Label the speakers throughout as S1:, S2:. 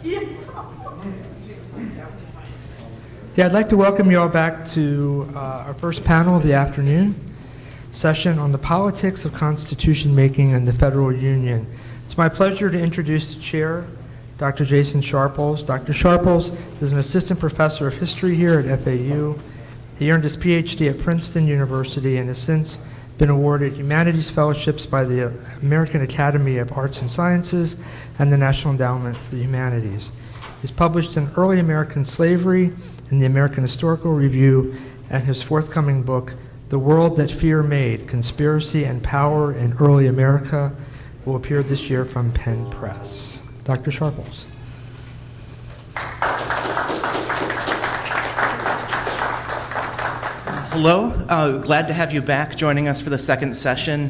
S1: Yeah, I'd like to welcome you all back to our first panel of the afternoon session on the politics of constitution making in the federal union. It's my pleasure to introduce the chair, Dr. Jason Sharples. Dr. Sharples is an assistant professor of history here at FAU. He earned his PhD at Princeton University and has since been awarded humanities fellowships by the American Academy of Arts and Sciences and the National Endowment for the Humanities. He's published in Early American Slavery in the American Historical Review, and his forthcoming book, The World That Fear Made, Conspiracy and Power in Early America, will appear this year from Penn Press. Dr. Sharples.
S2: Hello, glad to have you back joining us for the second session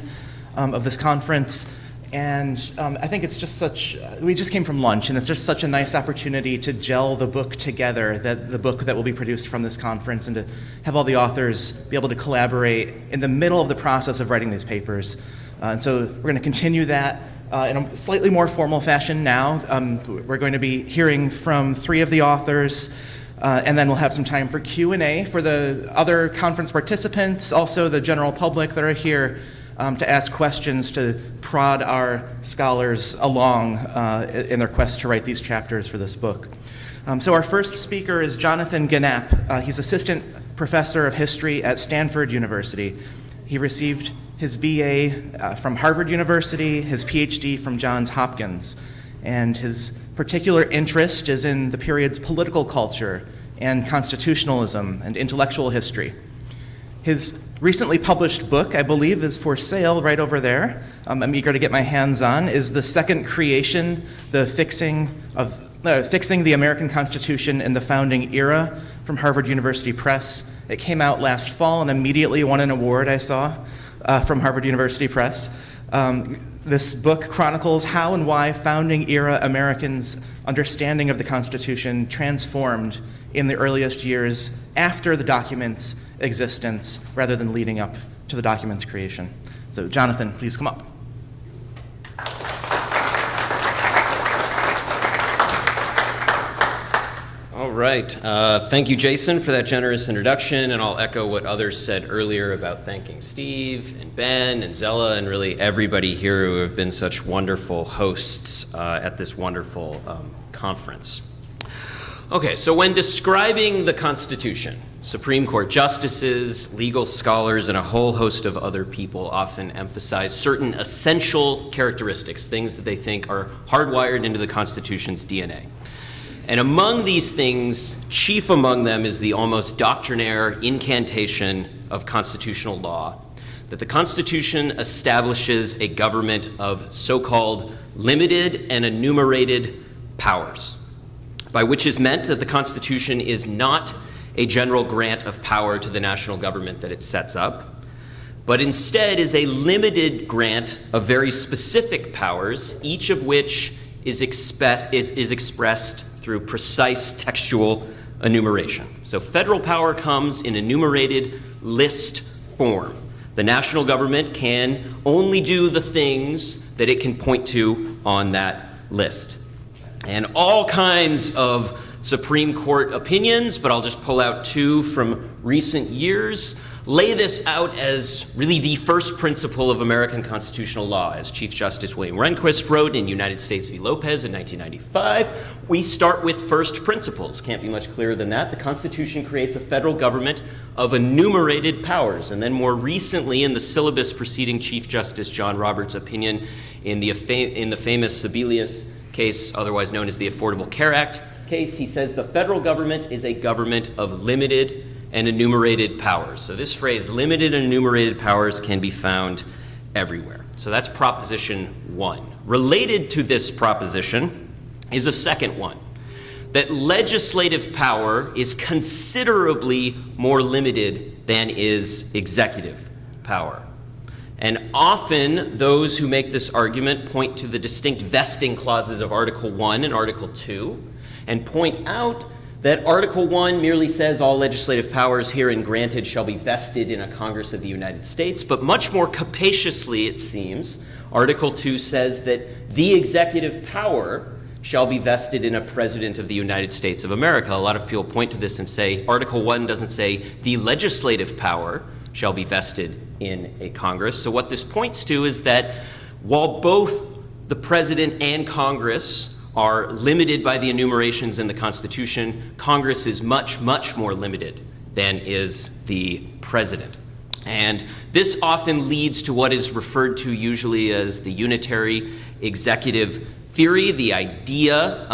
S2: of this conference. And I think it's just we just came from lunch, and it's just such a nice opportunity to gel the book together, the book that will be produced from this conference, and to have all the authors be able to collaborate in the middle of the process of writing these papers. And so we're going to continue that in a slightly more formal fashion now. We're going to be hearing from three of the authors, and then we'll have some time for Q&A for the other conference participants, also the general public that are here, to ask questions, to prod our scholars along in their quest to write these chapters for this book. So our first speaker is Jonathan Gannap. He's assistant professor of history at Stanford University. He received his BA from Harvard University, his PhD from Johns Hopkins, and his particular interest is in the period's political culture and constitutionalism and intellectual history. His recently published book, I believe, is for sale right over there. I'm eager to get my hands on, is The Second Creation, the Fixing the American Constitution in the Founding Era from Harvard University Press. It came out last fall and immediately won an award I saw from Harvard University Press. This book chronicles how and why founding era Americans' understanding of the Constitution transformed in the earliest years after the document's existence rather than leading up to the document's creation. So Jonathan, please come up.
S3: All right. Thank you, Jason, for that generous introduction, and I'll echo what others said earlier about thanking Steve and Ben and Zella and really everybody here who have been such wonderful hosts at this wonderful conference. Okay, so when describing the Constitution, Supreme Court justices, legal scholars, and a whole host of other people often emphasize certain essential characteristics, things that they think are hardwired into the Constitution's DNA. And among these things, chief among them is the almost doctrinaire incantation of constitutional law, that the Constitution establishes a government of so-called limited and enumerated powers, by which is meant that the Constitution is not a general grant of power to the national government that it sets up, but instead is a limited grant of very specific powers, each of which is expressed through precise textual enumeration. So federal power comes in enumerated list form. The national government can only do the things that it can point to on that list. And all kinds of Supreme Court opinions, but I'll just pull out two from recent years, lay this out as really the first principle of American constitutional law. As Chief Justice William Rehnquist wrote in United States v. Lopez in 1995, we start with first principles. Can't be much clearer than that. The Constitution creates a federal government of enumerated powers. And then more recently, in the syllabus preceding Chief Justice John Roberts' opinion in the famous Sebelius case, otherwise known as the Affordable Care Act case, he says the federal government is a government of limited and enumerated powers. So this phrase, limited and enumerated powers, can be found everywhere. So that's proposition one. Related to this proposition is a second one, that legislative power is considerably more limited than is executive power. And often those who make this argument point to the distinct vesting clauses of Article 1 and Article 2 and point out that Article 1 merely says all legislative powers herein granted shall be vested in a Congress of the United States, but much more capaciously, it seems, Article 2 says that the executive power shall be vested in a President of the United States of America. A lot of people point to this and say Article 1 doesn't say the legislative power shall be vested in a Congress. So what this points to is that while both the President and Congress are limited by the enumerations in the Constitution, Congress is much, much more limited than is the President. And this often leads to what is referred to usually as the unitary executive theory, the idea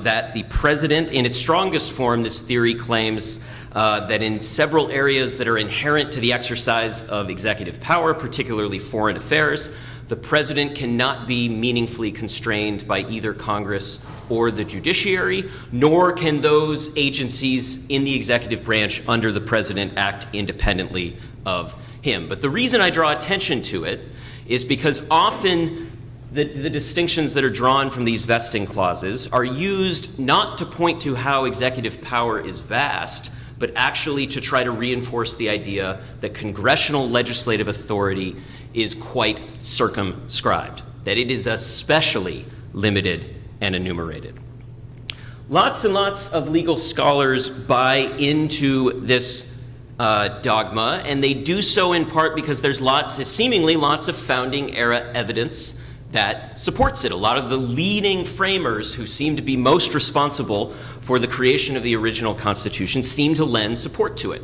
S3: that the President, in its strongest form, this theory claims that in several areas that are inherent to the exercise of executive power, particularly foreign affairs, the President cannot be meaningfully constrained by either Congress or the judiciary, nor can those agencies in the executive branch under the President act independently of him. But the reason I draw attention to it is because often the distinctions that are drawn from these vesting clauses are used not to point to how executive power is vast, but actually to try to reinforce the idea that congressional legislative authority is quite circumscribed, that it is especially limited and enumerated. Lots and lots of legal scholars buy into this dogma, and they do so in part because there's seemingly lots of founding era evidence that supports it. A lot of the leading framers who seem to be most responsible for the creation of the original Constitution seem to lend support to it.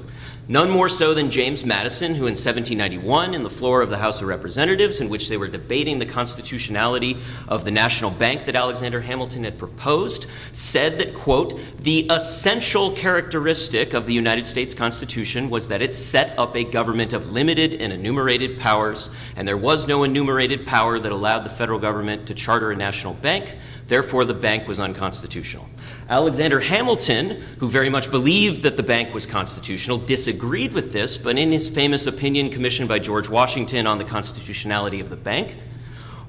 S3: None more so than James Madison, who in 1791, in the floor of the House of Representatives, in which they were debating the constitutionality of the national bank that Alexander Hamilton had proposed, said that, quote, the essential characteristic of the United States Constitution was that it set up a government of limited and enumerated powers, and there was no enumerated power that allowed the federal government to charter a national bank. Therefore, the bank was unconstitutional. Alexander Hamilton, who very much believed that the bank was constitutional, disagreed with this, but in his famous opinion commissioned by George Washington on the constitutionality of the bank,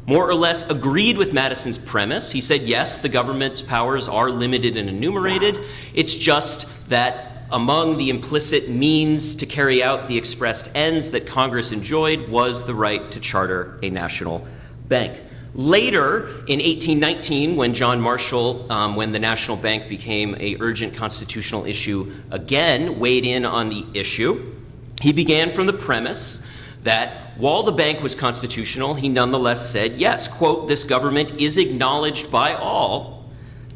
S3: more or less agreed with Madison's premise. He said, yes, the government's powers are limited and enumerated. It's just that among the implicit means to carry out the expressed ends that Congress enjoyed was the right to charter a national bank. Later, in 1819, when John Marshall, when the national bank became an urgent constitutional issue again, weighed in on the issue, he began from the premise that while the bank was constitutional, he nonetheless said, yes, quote, this government is acknowledged by all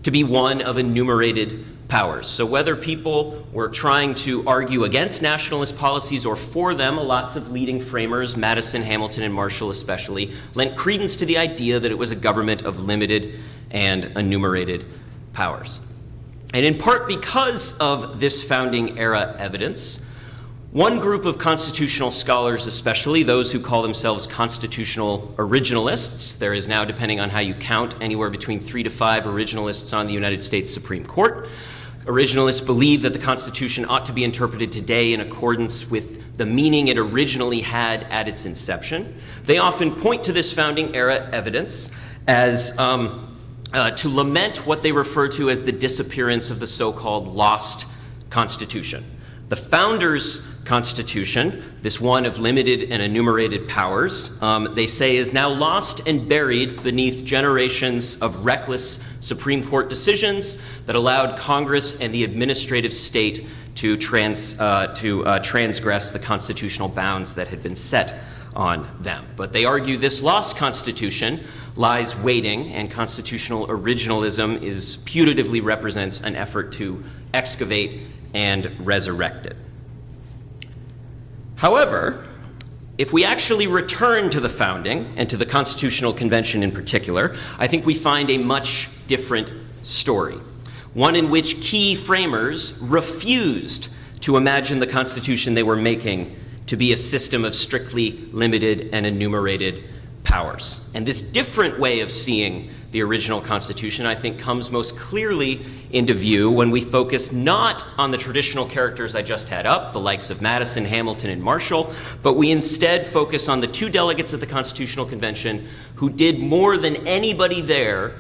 S3: to be one of enumerated powers. So whether people were trying to argue against nationalist policies or for them, lots of leading framers, Madison, Hamilton, and Marshall especially, lent credence to the idea that it was a government of limited and enumerated powers. And in part because of this founding era evidence, one group of constitutional scholars, especially those who call themselves constitutional originalists, there is now, depending on how you count, anywhere between 3 to 5 originalists on the United States Supreme Court. Originalists believe that the Constitution ought to be interpreted today in accordance with the meaning it originally had at its inception. They often point to this founding era evidence as to lament what they refer to as the disappearance of the so-called lost Constitution. The founders' Constitution, this one of limited and enumerated powers, they say is now lost and buried beneath generations of reckless Supreme Court decisions that allowed Congress and the administrative state to transgress the constitutional bounds that had been set on them. But they argue this lost Constitution lies waiting, and constitutional originalism putatively represents an effort to excavate and resurrect it. However, if we actually return to the founding and to the Constitutional Convention in particular, I think we find a much different story, one in which key framers refused to imagine the Constitution they were making to be a system of strictly limited and enumerated powers. And this different way of seeing the original Constitution, I think, comes most clearly into view when we focus not on the traditional characters I just had up, the likes of Madison, Hamilton, and Marshall, but we instead focus on the 2 delegates at the Constitutional Convention who did more than anybody there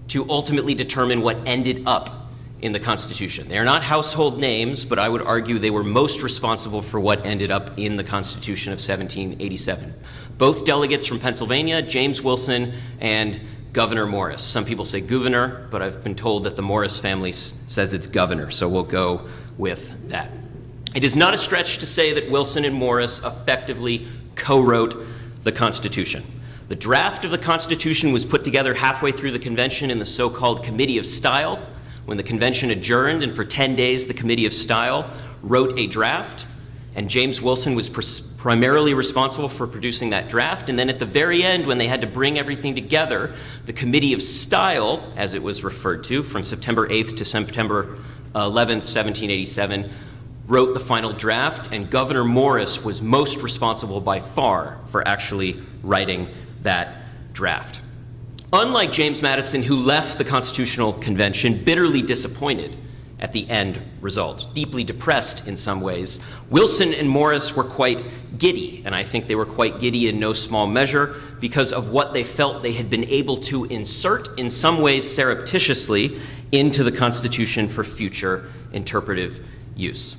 S3: to ultimately determine what ended up in the Constitution. They are not household names, but I would argue they were most responsible for what ended up in the Constitution of 1787. Both delegates from Pennsylvania, James Wilson and Governor Morris. Some people say governor, but I've been told that the Morris family says it's governor, so we'll go with that. It is not a stretch to say that Wilson and Morris effectively co-wrote the Constitution. The draft of the Constitution was put together halfway through the convention in the so-called Committee of Style, when the convention adjourned, and for 10 days the Committee of Style wrote a draft, and James Wilson was primarily responsible for producing that draft. And then at the very end, when they had to bring everything together, the Committee of Style, as it was referred to, from September 8th to September 11th, 1787, wrote the final draft, and Governor Morris was most responsible by far for actually writing that draft. Unlike James Madison, who left the Constitutional Convention bitterly disappointed at the end result, deeply depressed in some ways, Wilson and Morris were quite giddy, and I think they were quite giddy in no small measure because of what they felt they had been able to insert, in some ways surreptitiously, into the Constitution for future interpretive use.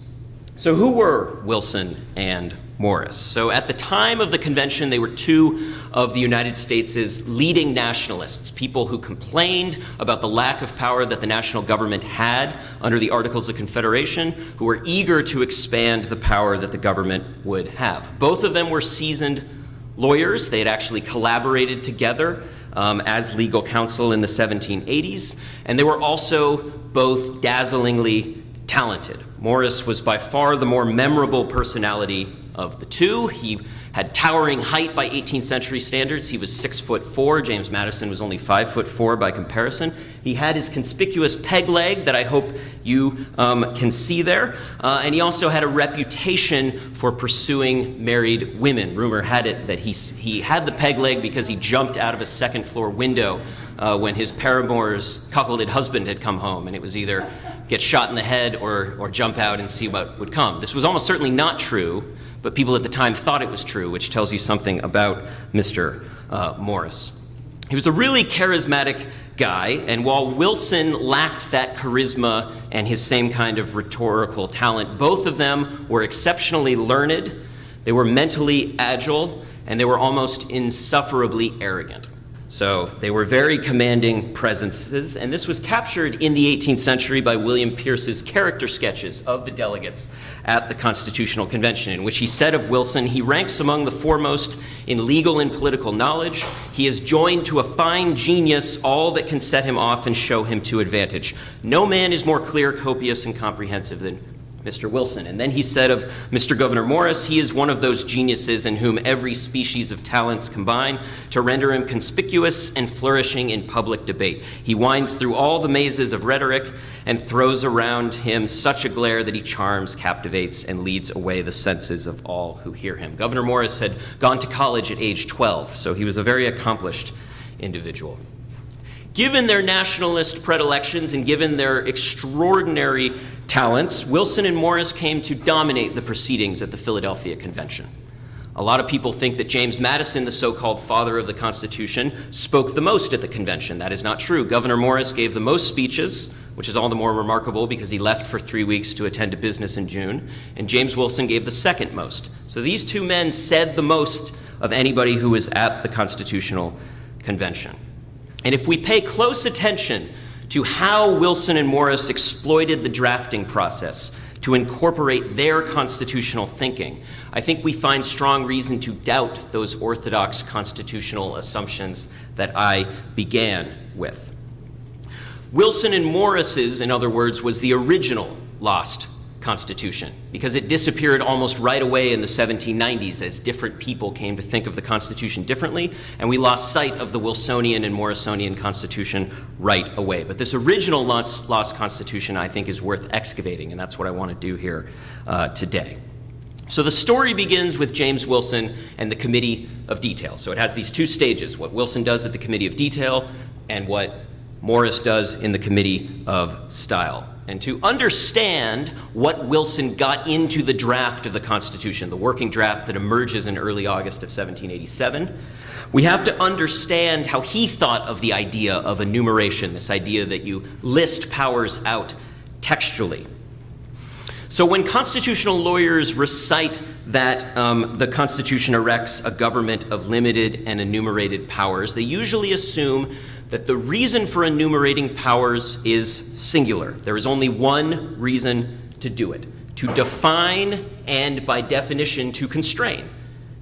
S3: So who were Wilson and Morris? So at the time of the convention, they were two of the United States' leading nationalists, people who complained about the lack of power that the national government had under the Articles of Confederation, who were eager to expand the power that the government would have. Both of them were seasoned lawyers. They had actually collaborated together as legal counsel in the 1780s, and they were also both dazzlingly talented. Morris was by far the more memorable personality of the two. He had towering height by 18th century standards. He was 6'4". James Madison was only 5'4" by comparison. He had his conspicuous peg leg that I hope you can see there. And he also had a reputation for pursuing married women. Rumor had it that he had the peg leg because he jumped out of a second floor window when his paramour's cuckolded husband had come home, and it was either get shot in the head or jump out and see what would come. This was almost certainly not true, but people at the time thought it was true, which tells you something about Mr. Morris. He was a really charismatic guy, and while Wilson lacked that charisma and his same kind of rhetorical talent, both of them were exceptionally learned, they were mentally agile, and they were almost insufferably arrogant. So they were very commanding presences, and this was captured in the 18th century by William Pierce's character sketches of the delegates at the Constitutional Convention, in which he said of Wilson, "He ranks among the foremost in legal and political knowledge. He has joined to a fine genius all that can set him off and show him to advantage. No man is more clear, copious, and comprehensive than Mr. Wilson." And then he said of Mr. Governor Morris, "He is one of those geniuses in whom every species of talents combine to render him conspicuous and flourishing in public debate. He winds through all the mazes of rhetoric and throws around him such a glare that he charms, captivates, and leads away the senses of all who hear him." Governor Morris had gone to college at age 12, so he was a very accomplished individual. Given their nationalist predilections and given their extraordinary talents, Wilson and Morris came to dominate the proceedings at the Philadelphia Convention. A lot of people think that James Madison, the so-called father of the Constitution, spoke the most at the convention. That is not true. Governor Morris gave the most speeches, which is all the more remarkable because he left for 3 weeks to attend to business in June, and James Wilson gave the second most. So these two men said the most of anybody who was at the Constitutional Convention. And if we pay close attention to how Wilson and Morris exploited the drafting process to incorporate their constitutional thinking, I think we find strong reason to doubt those orthodox constitutional assumptions that I began with. Wilson and Morris's, in other words, was the original lost Constitution, because it disappeared almost right away in the 1790s as different people came to think of the Constitution differently, and we lost sight of the Wilsonian and Morrisonian Constitution right away. But this original lost Constitution, I think, is worth excavating, and that's what I want to do here today. So the story begins with James Wilson and the Committee of Detail. So it has these two stages, what Wilson does at the Committee of Detail and what Morris does in the Committee of Style. And to understand what Wilson got into the draft of the Constitution, the working draft that emerges in early August of 1787, we have to understand how he thought of the idea of enumeration, this idea that you list powers out textually. So when constitutional lawyers recite that the Constitution erects a government of limited and enumerated powers, they usually assume that the reason for enumerating powers is singular. There is only one reason to do it: to define and, by definition, to constrain.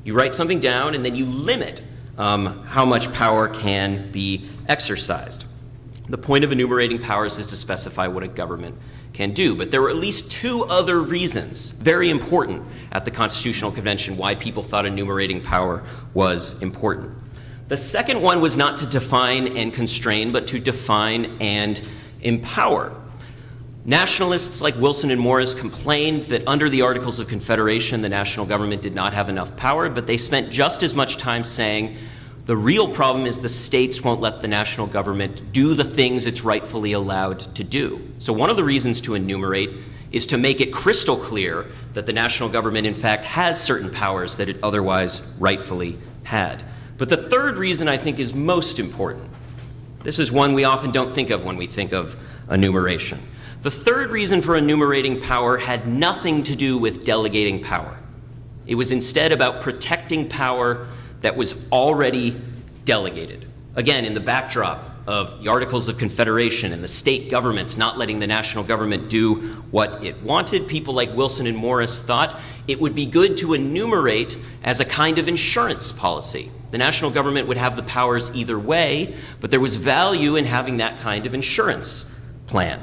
S3: You write something down and then you limit how much power can be exercised. The point of enumerating powers is to specify what a government can do. But there were at least two other reasons, very important at the Constitutional Convention, why people thought enumerating power was important. The second one was not to define and constrain, but to define and empower. Nationalists like Wilson and Morris complained that under the Articles of Confederation, the national government did not have enough power, but they spent just as much time saying the real problem is the states won't let the national government do the things it's rightfully allowed to do. So one of the reasons to enumerate is to make it crystal clear that the national government, in fact, has certain powers that it otherwise rightfully had. But the third reason I think is most important. This is one we often don't think of when we think of enumeration. The third reason for enumerating power had nothing to do with delegating power. It was instead about protecting power that was already delegated. Again, in the backdrop of the Articles of Confederation and the state governments not letting the national government do what it wanted, people like Wilson and Morris thought it would be good to enumerate as a kind of insurance policy. The national government would have the powers either way, but there was value in having that kind of insurance plan.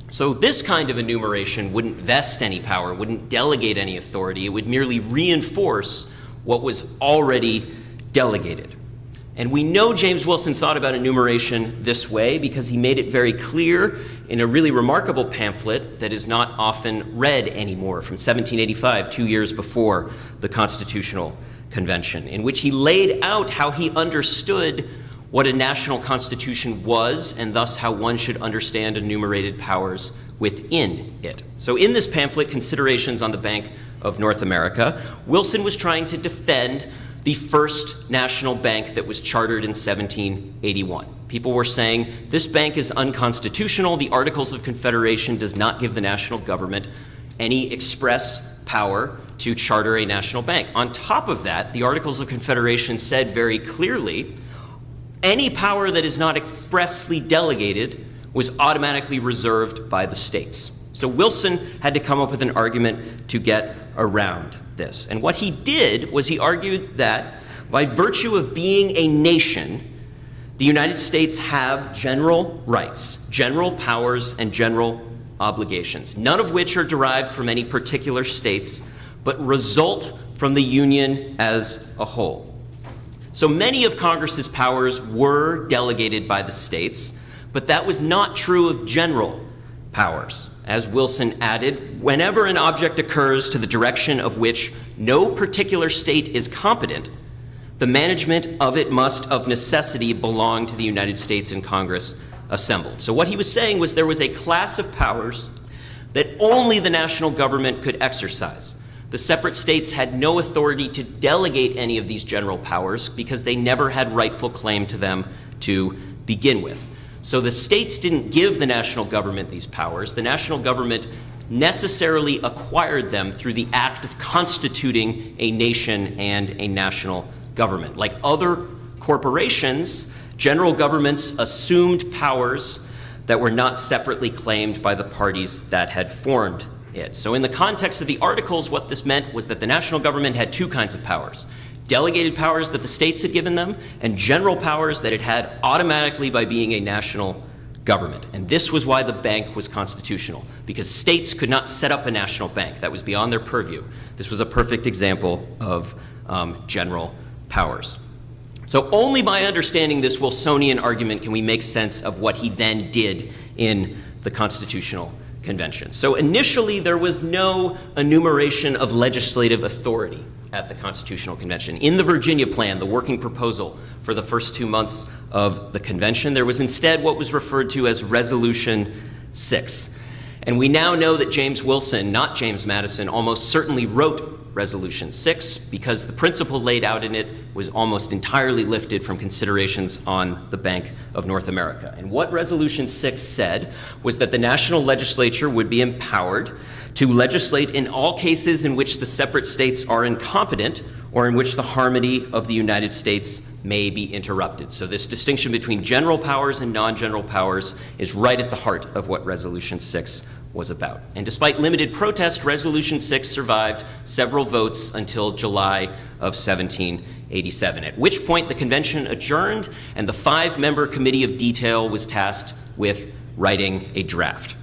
S3: So this kind of enumeration wouldn't vest any power, wouldn't delegate any authority. It would merely reinforce what was already delegated. And we know James Wilson thought about enumeration this way because he made it very clear in a really remarkable pamphlet that is not often read anymore from 1785, 2 years before the Constitutional Convention, in which he laid out how he understood what a national constitution was, and thus how one should understand enumerated powers within it. So in this pamphlet, Considerations on the Bank of North America, Wilson was trying to defend the first national bank that was chartered in 1781. People were saying, this bank is unconstitutional. The Articles of Confederation does not give the national government any express power to charter a national bank. On top of that, the Articles of Confederation said very clearly, any power that is not expressly delegated was automatically reserved by the states. So Wilson had to come up with an argument to get around this. And what he did was he argued that by virtue of being a nation, the United States have general rights, general powers, and general obligations, none of which are derived from any particular states, but result from the Union as a whole. So many of Congress's powers were delegated by the states, but that was not true of general powers. As Wilson added, whenever an object occurs to the direction of which no particular state is competent, the management of it must of necessity belong to the United States and Congress assembled. So what he was saying was there was a class of powers that only the national government could exercise. The separate states had no authority to delegate any of these general powers because they never had rightful claim to them to begin with. So the states didn't give the national government these powers. The national government necessarily acquired them through the act of constituting a nation and a national government. Like other corporations, general governments assumed powers that were not separately claimed by the parties that had formed it. So in the context of the Articles, what this meant was that the national government had two kinds of powers: delegated powers that the states had given them, and general powers that it had automatically by being a national government. And this was why the bank was constitutional, because states could not set up a national bank. That was beyond their purview. This was a perfect example of general powers. So only by understanding this Wilsonian argument can we make sense of what he then did in the Constitutional Convention. So initially, there was no enumeration of legislative authority at the Constitutional Convention. In the Virginia Plan, the working proposal for the first 2 months of the convention, there was instead what was referred to as Resolution 6. And we now know that James Wilson, not James Madison, almost certainly wrote Resolution 6 because the principle laid out in it was almost entirely lifted from Considerations on the Bank of North America. And what Resolution 6 said was that the national legislature would be empowered to legislate in all cases in which the separate states are incompetent or in which the harmony of the United States may be interrupted. So this distinction between general powers and non-general powers is right at the heart of what Resolution 6 was about. And despite limited protest, Resolution 6 survived several votes until July of 1787, at which point the convention adjourned and the 5-member Committee of Detail was tasked with writing a draft.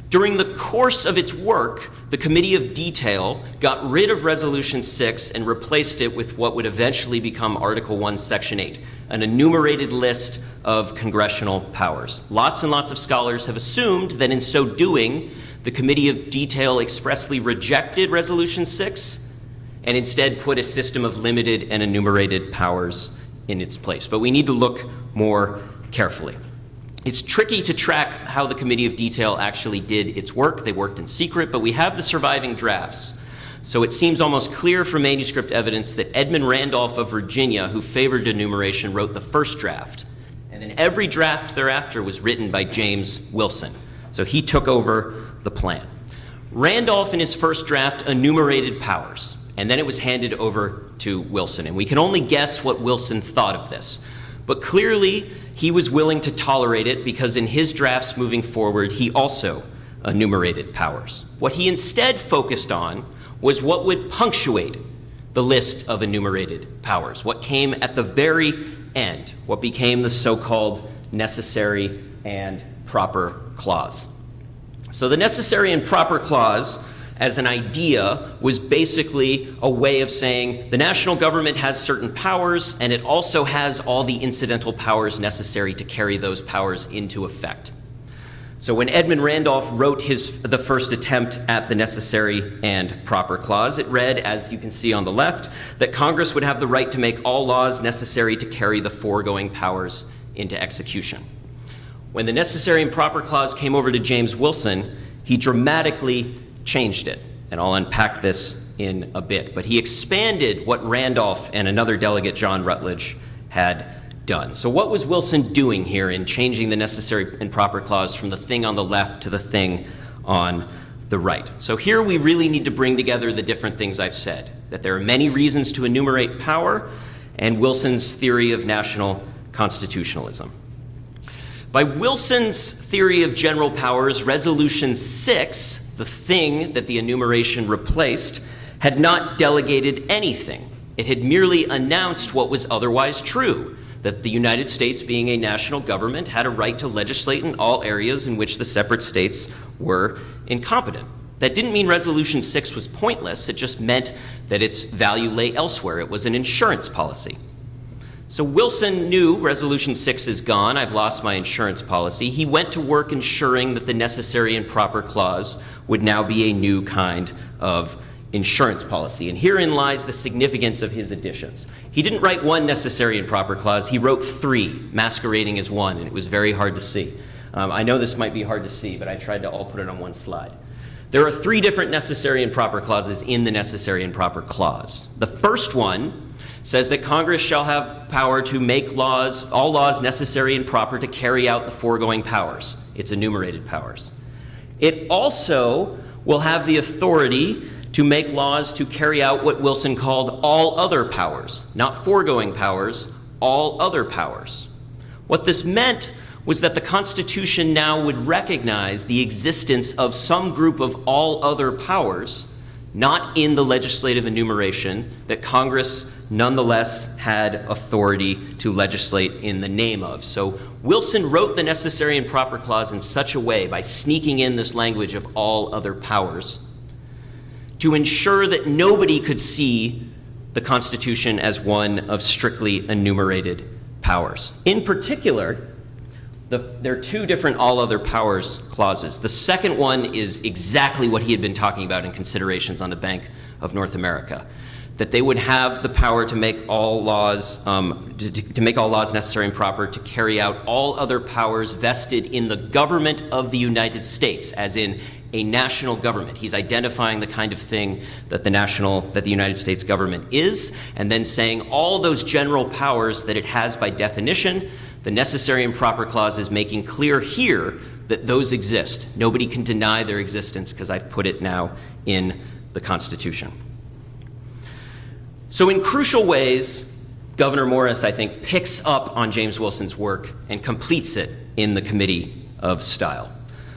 S3: During the course of its work, the Committee of Detail got rid of Resolution 6 and replaced it with what would eventually become Article 1, Section 8, an enumerated list of congressional powers. Lots and lots of scholars have assumed that in so doing, the Committee of Detail expressly rejected Resolution 6 and instead put a system of limited and enumerated powers in its place. But we need to look more carefully. It's tricky to track how the Committee of Detail actually did its work. They worked in secret, but we have the surviving drafts. So it seems almost clear from manuscript evidence that Edmund Randolph of Virginia, who favored enumeration, wrote the first draft. And then every draft thereafter was written by James Wilson. So he took over the plan. Randolph in his first draft enumerated powers, and then it was handed over to Wilson. And we can only guess what Wilson thought of this. But clearly, he was willing to tolerate it because in his drafts moving forward, he also enumerated powers. What he instead focused on was what would punctuate the list of enumerated powers, what came at the very end, what became the so-called necessary and proper clause. So the necessary and proper clause as an idea was basically a way of saying the national government has certain powers and it also has all the incidental powers necessary to carry those powers into effect. So when Edmund Randolph wrote the first attempt at the necessary and proper clause, it read, as you can see on the left, that Congress would have the right to make all laws necessary to carry the foregoing powers into execution. When the necessary and proper clause came over to James Wilson, he dramatically changed it, and I'll unpack this in a bit. But he expanded what Randolph and another delegate, John Rutledge, had done. So what was Wilson doing here in changing the necessary and proper clause from the thing on the left to the thing on the right? So here we really need to bring together the different things I've said, that there are many reasons to enumerate power, and Wilson's theory of national constitutionalism. By Wilson's theory of general powers, Resolution 6, the thing that the enumeration replaced, had not delegated anything. It had merely announced what was otherwise true, that the United States, being a national government, had a right to legislate in all areas in which the separate states were incompetent. That didn't mean Resolution 6 was pointless. It just meant that its value lay elsewhere. It was an insurance policy. So Wilson knew Resolution 6 is gone, I've lost my insurance policy. He went to work ensuring that the necessary and proper clause would now be a new kind of insurance policy. And herein lies the significance of his additions. He didn't write one necessary and proper clause, he wrote 3, masquerading as one, and it was very hard to see. I know this might be hard to see, but I tried to all put it on one slide. There are 3 different necessary and proper clauses in the necessary and proper clause. The first one says that Congress shall have power to make laws, all laws necessary and proper to carry out the foregoing powers, its enumerated powers. It also will have the authority to make laws to carry out what Wilson called all other powers, not foregoing powers, all other powers. What this meant was that the Constitution now would recognize the existence of some group of all other powers, not in the legislative enumeration, that Congress nonetheless had authority to legislate in the name of. So Wilson wrote the necessary and proper clause in such a way, by sneaking in this language of all other powers, to ensure that nobody could see the Constitution as one of strictly enumerated powers. In particular, there are 2 different all other powers clauses. The second one is exactly what he had been talking about in considerations on the Bank of North America, that they would have the power to make all laws, to make all laws necessary and proper to carry out all other powers vested in the government of the United States, as in a national government. He's identifying the kind of thing that the United States government is, and then saying all those general powers that it has by definition. The necessary and proper clause is making clear here that those exist. Nobody can deny their existence because I've put it now in the Constitution. So in crucial ways, Governor Morris, I think, picks up on James Wilson's work and completes it in the Committee of Style.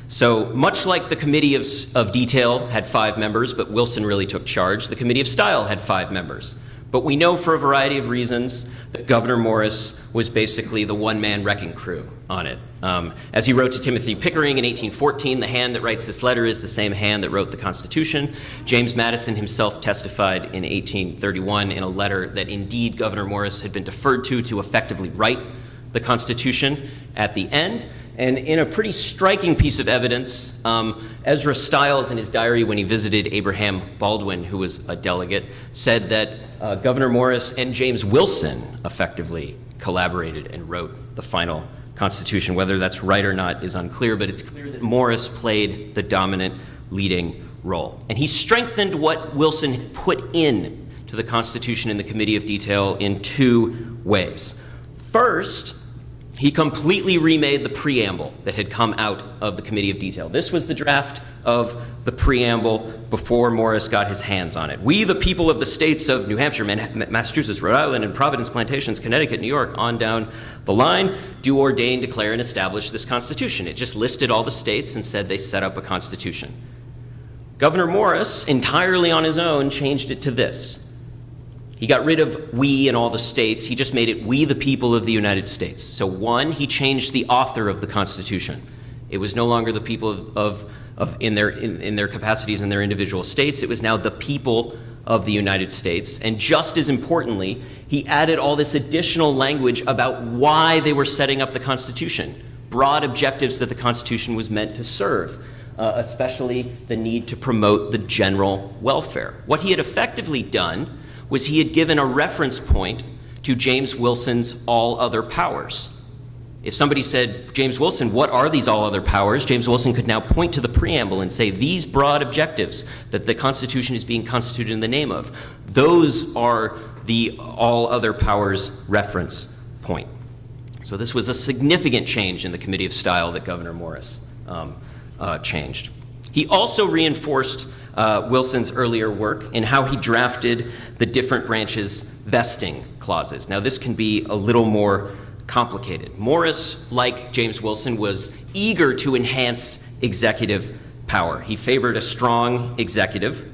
S3: So much like the Committee of Detail had 5 members, but Wilson really took charge, the Committee of Style had 5 members. But we know for a variety of reasons that Governor Morris was basically the one-man wrecking crew on it. As he wrote to Timothy Pickering in 1814, the hand that writes this letter is the same hand that wrote the Constitution. James Madison himself testified in 1831 in a letter that indeed Governor Morris had been deferred to effectively write the Constitution at the end. And in a pretty striking piece of evidence, Ezra Stiles in his diary when he visited Abraham Baldwin, who was a delegate, said that Governor Morris and James Wilson effectively collaborated and wrote the final Constitution. Whether that's right or not is unclear, but it's clear that Morris played the dominant leading role. And he strengthened what Wilson had put in to the Constitution in the Committee of Detail in 2 ways. First, he completely remade the preamble that had come out of the Committee of Detail. This was the draft of the preamble before Morris got his hands on it. We, the people of the states of New Hampshire, Massachusetts, Rhode Island, and Providence Plantations, Connecticut, New York, on down the line, do ordain, declare, and establish this Constitution. It just listed all the states and said they set up a Constitution. Governor Morris, entirely on his own, changed it to this. He got rid of we and all the states. He just made it we the people of the United States. So 1, he changed the author of the Constitution. It was no longer the people in their capacities in their individual states. It was now the people of the United States. And just as importantly, he added all this additional language about why they were setting up the Constitution, broad objectives that the Constitution was meant to serve, especially the need to promote the general welfare. What he had effectively done was he had given a reference point to James Wilson's all other powers. If somebody said, James Wilson, what are these all other powers? James Wilson could now point to the preamble and say, these broad objectives that the Constitution is being constituted in the name of, those are the all other powers reference point. So this was a significant change in the Committee of Style that Governor Morris changed. He also reinforced Wilson's earlier work in how he drafted the different branches' vesting clauses. Now, this can be a little more complicated. Morris, like James Wilson, was eager to enhance executive power. He favored a strong executive,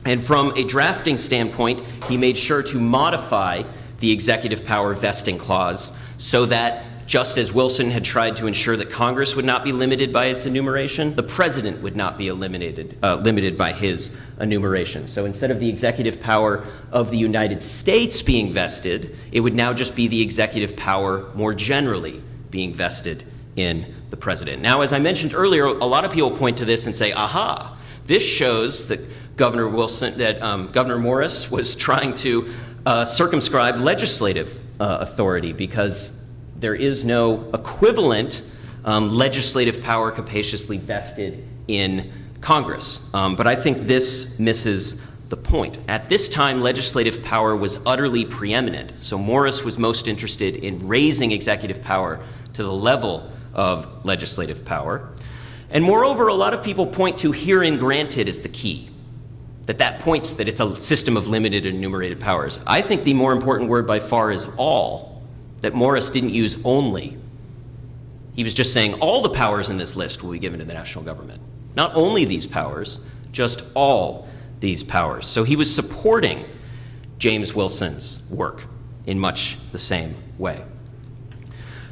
S3: and from a drafting standpoint, he made sure to modify the executive power vesting clause so that just as Wilson had tried to ensure that Congress would not be limited by its enumeration, the president would not be limited by his enumeration. So instead of the executive power of the United States being vested, it would now just be the executive power more generally being vested in the president. Now, as I mentioned earlier, a lot of people point to this and say, aha, this shows that Governor Morris was trying to circumscribe legislative authority because there is no equivalent legislative power capaciously vested in Congress. But I think this misses the point. At this time, legislative power was utterly preeminent. So Morris was most interested in raising executive power to the level of legislative power. And moreover, a lot of people point to herein granted as the key, that points that it's a system of limited and enumerated powers. I think the more important word by far is all, that Morris didn't use only. He was just saying all the powers in this list will be given to the national government. Not only these powers, just all these powers. So he was supporting James Wilson's work in much the same way.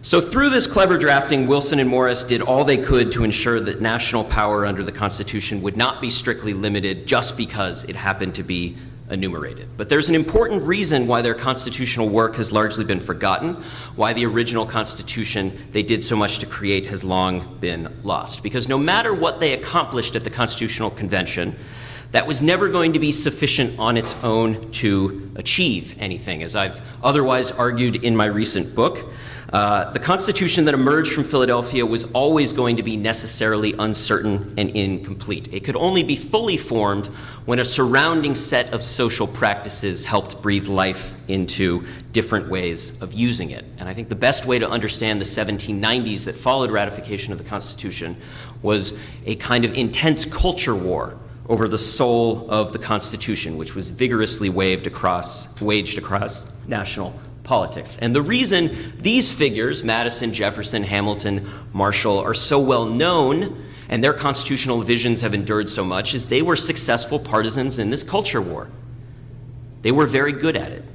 S3: So through this clever drafting, Wilson and Morris did all they could to ensure that national power under the Constitution would not be strictly limited just because it happened to be enumerated. But there's an important reason why their constitutional work has largely been forgotten, why the original Constitution they did so much to create has long been lost. Because no matter what they accomplished at the Constitutional Convention, that was never going to be sufficient on its own to achieve anything. As I've otherwise argued in my recent book, the Constitution that emerged from Philadelphia was always going to be necessarily uncertain and incomplete. It could only be fully formed when a surrounding set of social practices helped breathe life into different ways of using it. And I think the best way to understand the 1790s that followed ratification of the Constitution was a kind of intense culture war over the soul of the Constitution, which was vigorously waged across national politics. And the reason these figures, Madison, Jefferson, Hamilton, Marshall, are so well known and their constitutional visions have endured so much is they were successful partisans in this culture war. They were very good at it.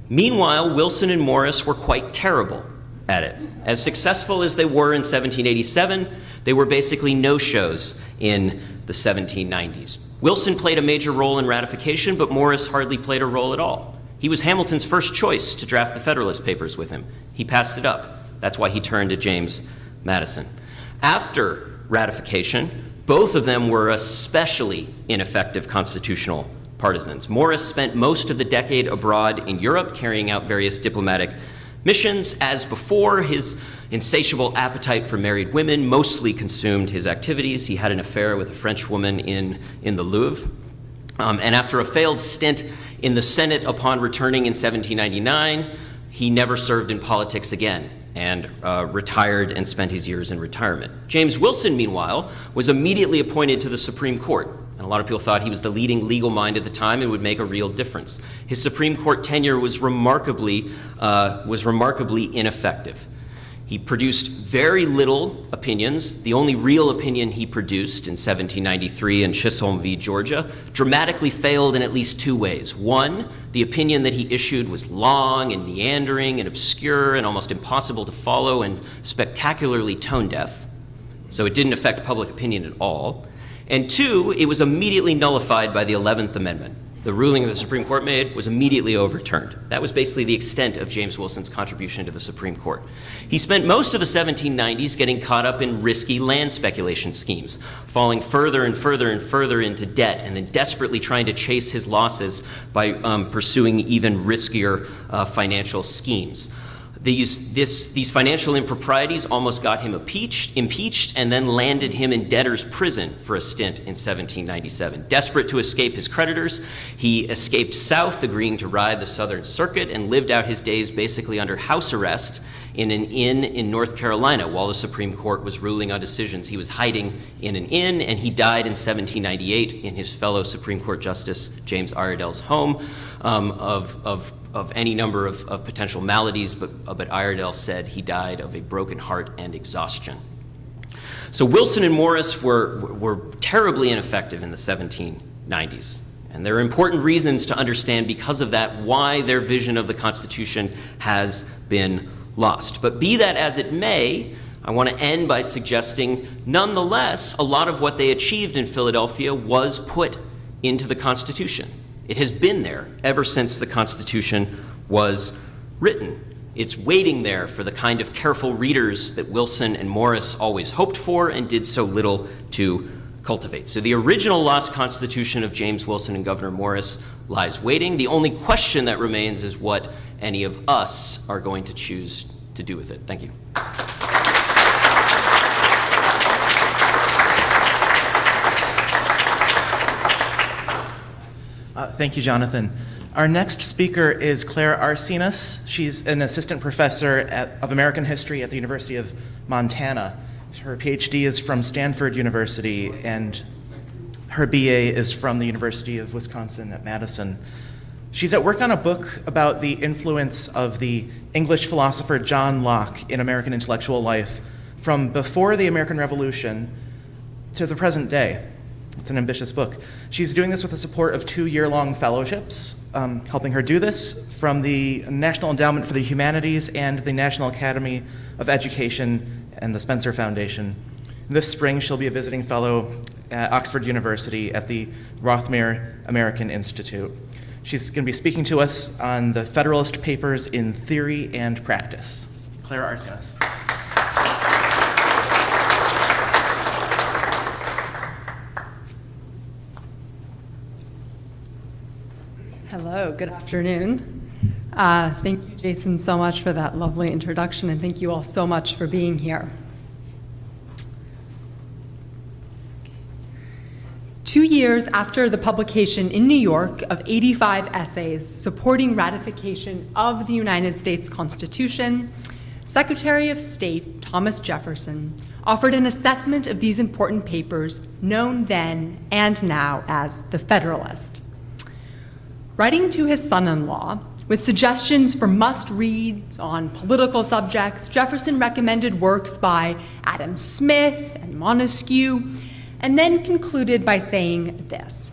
S3: Meanwhile, Wilson and Morris were quite terrible at it. As successful as they were in 1787, they were basically no-shows in the 1790s. Wilson played a major role in ratification, but Morris hardly played a role at all. He was Hamilton's first choice to draft the Federalist Papers with him. He passed it up. That's why he turned to James Madison. After ratification, both of them were especially ineffective constitutional partisans. Morris spent most of the decade abroad in Europe carrying out various diplomatic missions. As before, his insatiable appetite for married women mostly consumed his activities. He had an affair with a French woman in the Louvre. And after a failed stint in the Senate upon returning in 1799, he never served in politics again and retired and spent his years in retirement. James Wilson, meanwhile, was immediately appointed to the Supreme Court. And a lot of people thought he was the leading legal mind at the time and would make a real difference. His Supreme Court tenure was remarkably ineffective. He produced very little opinions. The only real opinion he produced in 1793 in Chisholm v. Georgia dramatically failed in at least two ways. One, the opinion that he issued was long and meandering and obscure and almost impossible to follow and spectacularly tone-deaf, so it didn't affect public opinion at all. And two, it was immediately nullified by the 11th Amendment. The ruling the Supreme Court made was immediately overturned. That was basically the extent of James Wilson's contribution to the Supreme Court. He spent most of the 1790s getting caught up in risky land speculation schemes, falling further and further and further into debt, and then desperately trying to chase his losses by pursuing even riskier financial schemes. These financial improprieties almost got him impeached and then landed him in debtor's prison for a stint in 1797. Desperate to escape his creditors, he escaped south, agreeing to ride the Southern Circuit, and lived out his days basically under house arrest in an inn in North Carolina while the Supreme Court was ruling on decisions. He was hiding in an inn, and he died in 1798 in his fellow Supreme Court Justice James Iredell's home of any number of potential maladies, but Iredell said he died of a broken heart and exhaustion. So Wilson and Morris were terribly ineffective in the 1790s. And there are important reasons to understand, because of that, why their vision of the Constitution has been lost. But be that as it may, I want to end by suggesting, nonetheless, a lot of what they achieved in Philadelphia was put into the Constitution. It has been there ever since the Constitution was written. It's waiting there for the kind of careful readers that Wilson and Morris always hoped for and did so little to cultivate. So the original lost Constitution of James Wilson and Gouverneur Morris lies waiting. The only question that remains is what any of us are going to choose to do with it. Thank you.
S2: Thank you, Jonathan. Our next speaker is Claire Arsenis. She's an assistant professor of American history at the University of Montana. Her PhD is from Stanford University, and her BA is from the University of Wisconsin at Madison. She's at work on a book about the influence of the English philosopher John Locke in American intellectual life from before the American Revolution to the present day. It's an ambitious book. She's doing this with the support of 2 year-long fellowships, helping her do this from the National Endowment for the Humanities and the National Academy of Education and the Spencer Foundation. This spring, she'll be a visiting fellow at Oxford University at the Rothmere American Institute. She's going to be speaking to us on the Federalist Papers in Theory and Practice. Claire Arsenis.
S4: Hello, good afternoon. Thank you, Jason, so much for that lovely introduction, and thank you all so much for being here. 2 years after the publication in New York of 85 essays supporting ratification of the United States Constitution, Secretary of State Thomas Jefferson offered an assessment of these important papers, known then and now as the Federalist. Writing to his son-in-law, With suggestions for must-reads on political subjects, Jefferson recommended works by Adam Smith and Montesquieu, and then concluded by saying this: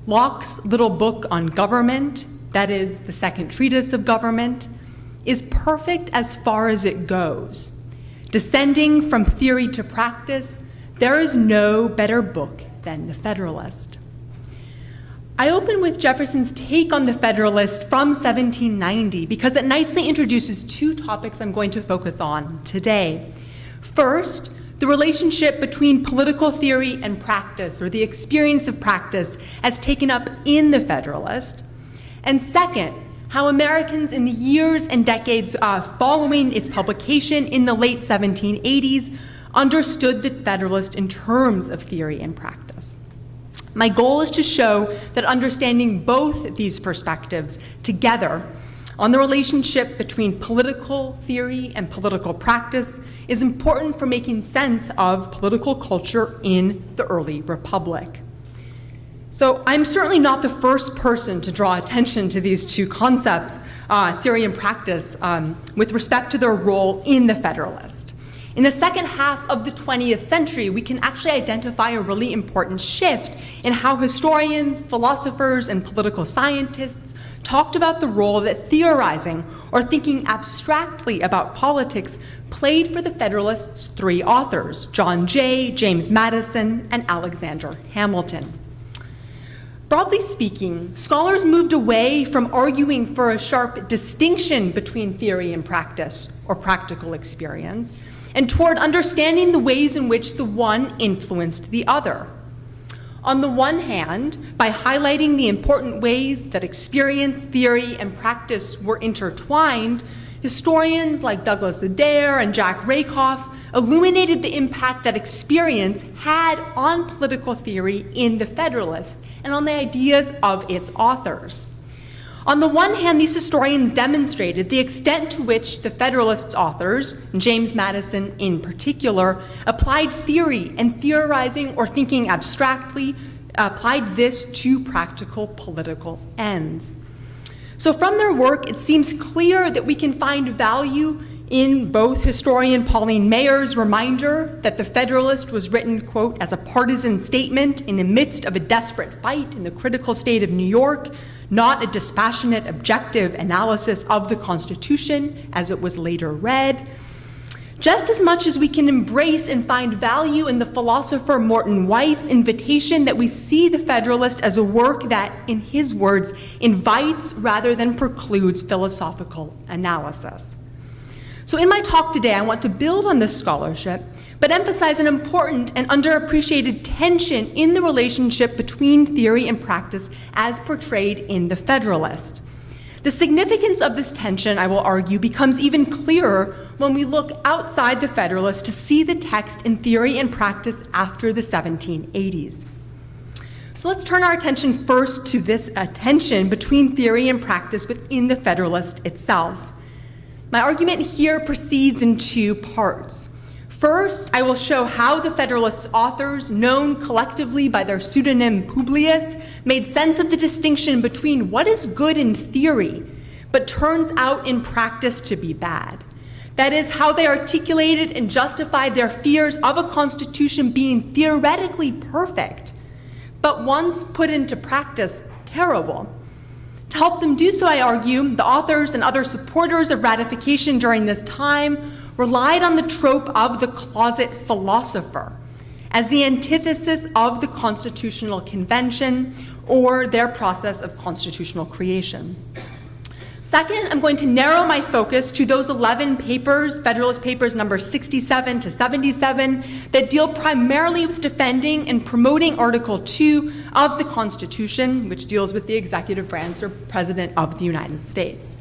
S4: Locke's little book on government, that is, the second treatise of government, is perfect as far as it goes. Descending from theory to practice, there is no better book than the Federalist. I open with Jefferson's take on the Federalist from 1790 because it nicely introduces two topics I'm going to focus on today. First, the relationship between political theory and practice, or the experience of practice, as taken up in the Federalist. And second, how Americans in the years and decades following its publication in the late 1780s understood the Federalist in terms of theory and practice. My goal is to show that understanding both these perspectives together on the relationship between political theory and political practice is important for making sense of political culture in the early republic. So I'm certainly not the first person to draw attention to these two concepts, theory and practice, with respect to their role in the Federalist. In the second half of the 20th century, we can actually identify a really important shift in how historians, philosophers, and political scientists talked about the role that theorizing or thinking abstractly about politics played for the Federalists' three authors, John Jay, James Madison, and Alexander Hamilton. Broadly speaking, scholars moved away from arguing for a sharp distinction between theory and practice, or practical experience, and toward understanding the ways in which the one influenced the other. On the one hand, by highlighting the important ways that experience, theory, and practice were intertwined, historians like Douglas Adair and Jack Rakoff illuminated the impact that experience had on political theory in the Federalist and on the ideas of its authors. On the one hand, these historians demonstrated the extent to which the Federalists' authors, James Madison in particular, applied theory and theorizing or thinking abstractly, applied this to practical political ends. So from their work, it seems clear that we can find value in both historian Pauline Mayer's reminder that the Federalist was written, quote, as a partisan statement in the midst of a desperate fight in the critical state of New York, not a dispassionate, objective analysis of the Constitution as it was later read, just as much as we can embrace and find value in the philosopher Morton White's invitation that we see the Federalist as a work that, in his words, invites rather than precludes philosophical analysis. So in my talk today, I want to build on this scholarship, but emphasize an important and underappreciated tension in the relationship between theory and practice as portrayed in the Federalist. The significance of this tension, I will argue, becomes even clearer when we look outside the Federalist to see the text in theory and practice after the 1780s. So let's turn our attention first to this tension between theory and practice within the Federalist itself. My argument here proceeds in two parts. First, I will show how the Federalists' authors, known collectively by their pseudonym Publius, made sense of the distinction between what is good in theory, but turns out in practice to be bad. That is, how they articulated and justified their fears of a constitution being theoretically perfect, but once put into practice, terrible. To help them do so, I argue, the authors and other supporters of ratification during this time relied on the trope of the closet philosopher as the antithesis of the Constitutional Convention or their process of constitutional creation. Second, I'm going to narrow my focus to those 11 papers, Federalist Papers number 67 to 77, that deal primarily with defending and promoting Article 2 of the Constitution, which deals with the executive branch or President of the United States.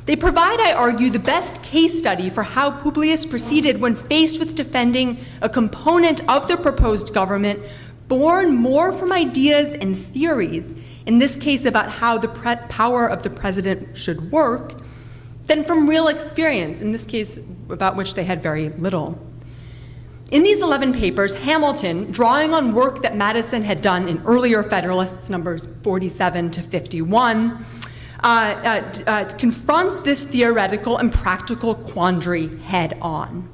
S4: They provide, I argue, the best case study for how Publius proceeded when faced with defending a component of the proposed government born more from ideas and theories, in this case about how the power of the president should work, than from real experience, in this case about which they had very little. In these 11 papers, Hamilton, drawing on work that Madison had done in earlier Federalists, numbers 47 to 51, confronts this theoretical and practical quandary head on.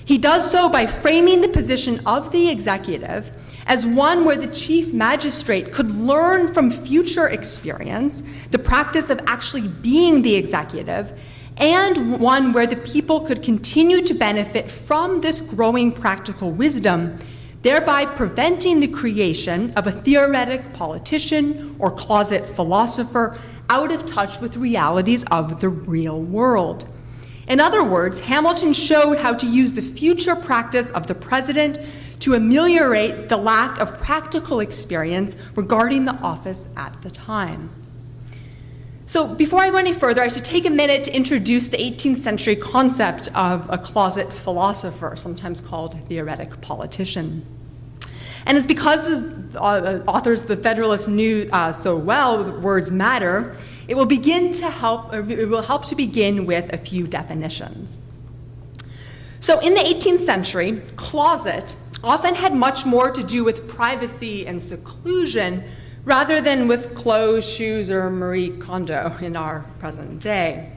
S4: He does so by framing the position of the executive as one where the chief magistrate could learn from future experience the practice of actually being the executive, and one where the people could continue to benefit from this growing practical wisdom, thereby preventing the creation of a theoretic politician or closet philosopher out of touch with realities of the real world. In other words, Hamilton showed how to use the future practice of the president to ameliorate the lack of practical experience regarding the office at the time. So before I go any further, I should take a minute to introduce the 18th century concept of a closet philosopher, sometimes called a theoretic politician. And it's because the authors of the Federalist knew so well that words matter, it will help to begin with a few definitions. So in the 18th century, closet often had much more to do with privacy and seclusion rather than with clothes, shoes, or Marie Kondo in our present day.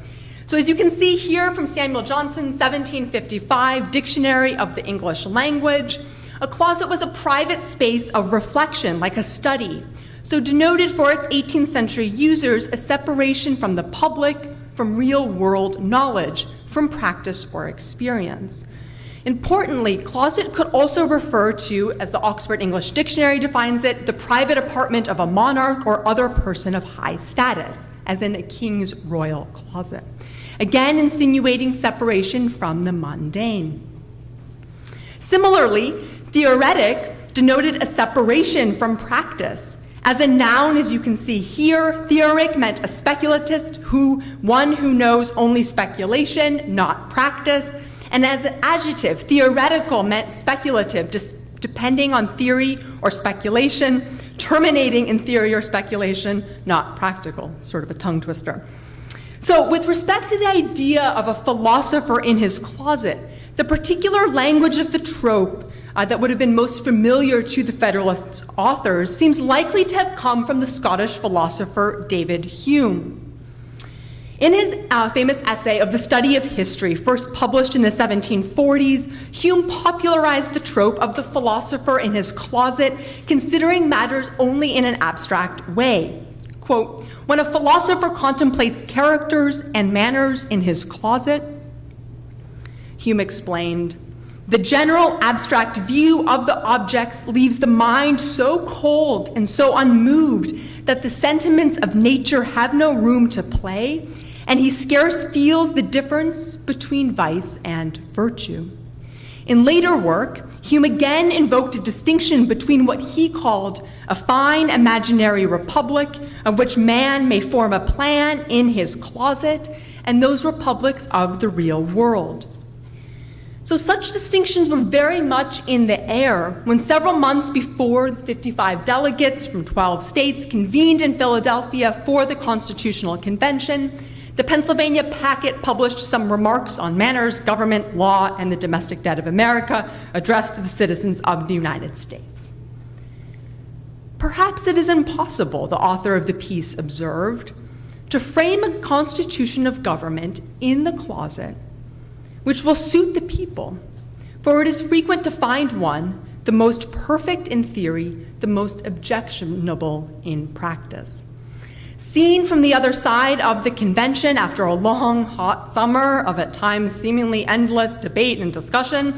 S4: So as you can see here from Samuel Johnson's 1755 Dictionary of the English Language, a closet was a private space of reflection, like a study, so denoted for its 18th century users a separation from the public, from real-world knowledge, from practice or experience. Importantly, closet could also refer to, as the Oxford English Dictionary defines it, the private apartment of a monarch or other person of high status, as in a king's royal closet, again insinuating separation from the mundane. Similarly, theoretic denoted a separation from practice. As a noun, as you can see here, theoric meant a speculatist, one who knows only speculation, not practice. And as an adjective, theoretical meant speculative, depending on theory or speculation, terminating in theory or speculation, not practical, sort of a tongue twister. So with respect to the idea of a philosopher in his closet, the particular language of the trope that would have been most familiar to the Federalist authors seems likely to have come from the Scottish philosopher David Hume. In his famous essay of the study of history, first published in the 1740s, Hume popularized the trope of the philosopher in his closet, considering matters only in an abstract way. Quote, "When a philosopher contemplates characters and manners in his closet," Hume explained, "the general abstract view of the objects leaves the mind so cold and so unmoved that the sentiments of nature have no room to play, and he scarce feels the difference between vice and virtue." In later work, Hume again invoked a distinction between what he called a fine imaginary republic, of which man may form a plan in his closet, and those republics of the real world. So such distinctions were very much in the air when several months before the 55 delegates from 12 states convened in Philadelphia for the Constitutional Convention, the Pennsylvania Packet published some remarks on manners, government, law, and the domestic debt of America addressed to the citizens of the United States. Perhaps it is impossible, the author of the piece observed, to frame a constitution of government in the closet which will suit the people, for it is frequent to find one, the most perfect in theory, the most objectionable in practice. Seen from the other side of the convention after a long, hot summer of at times seemingly endless debate and discussion,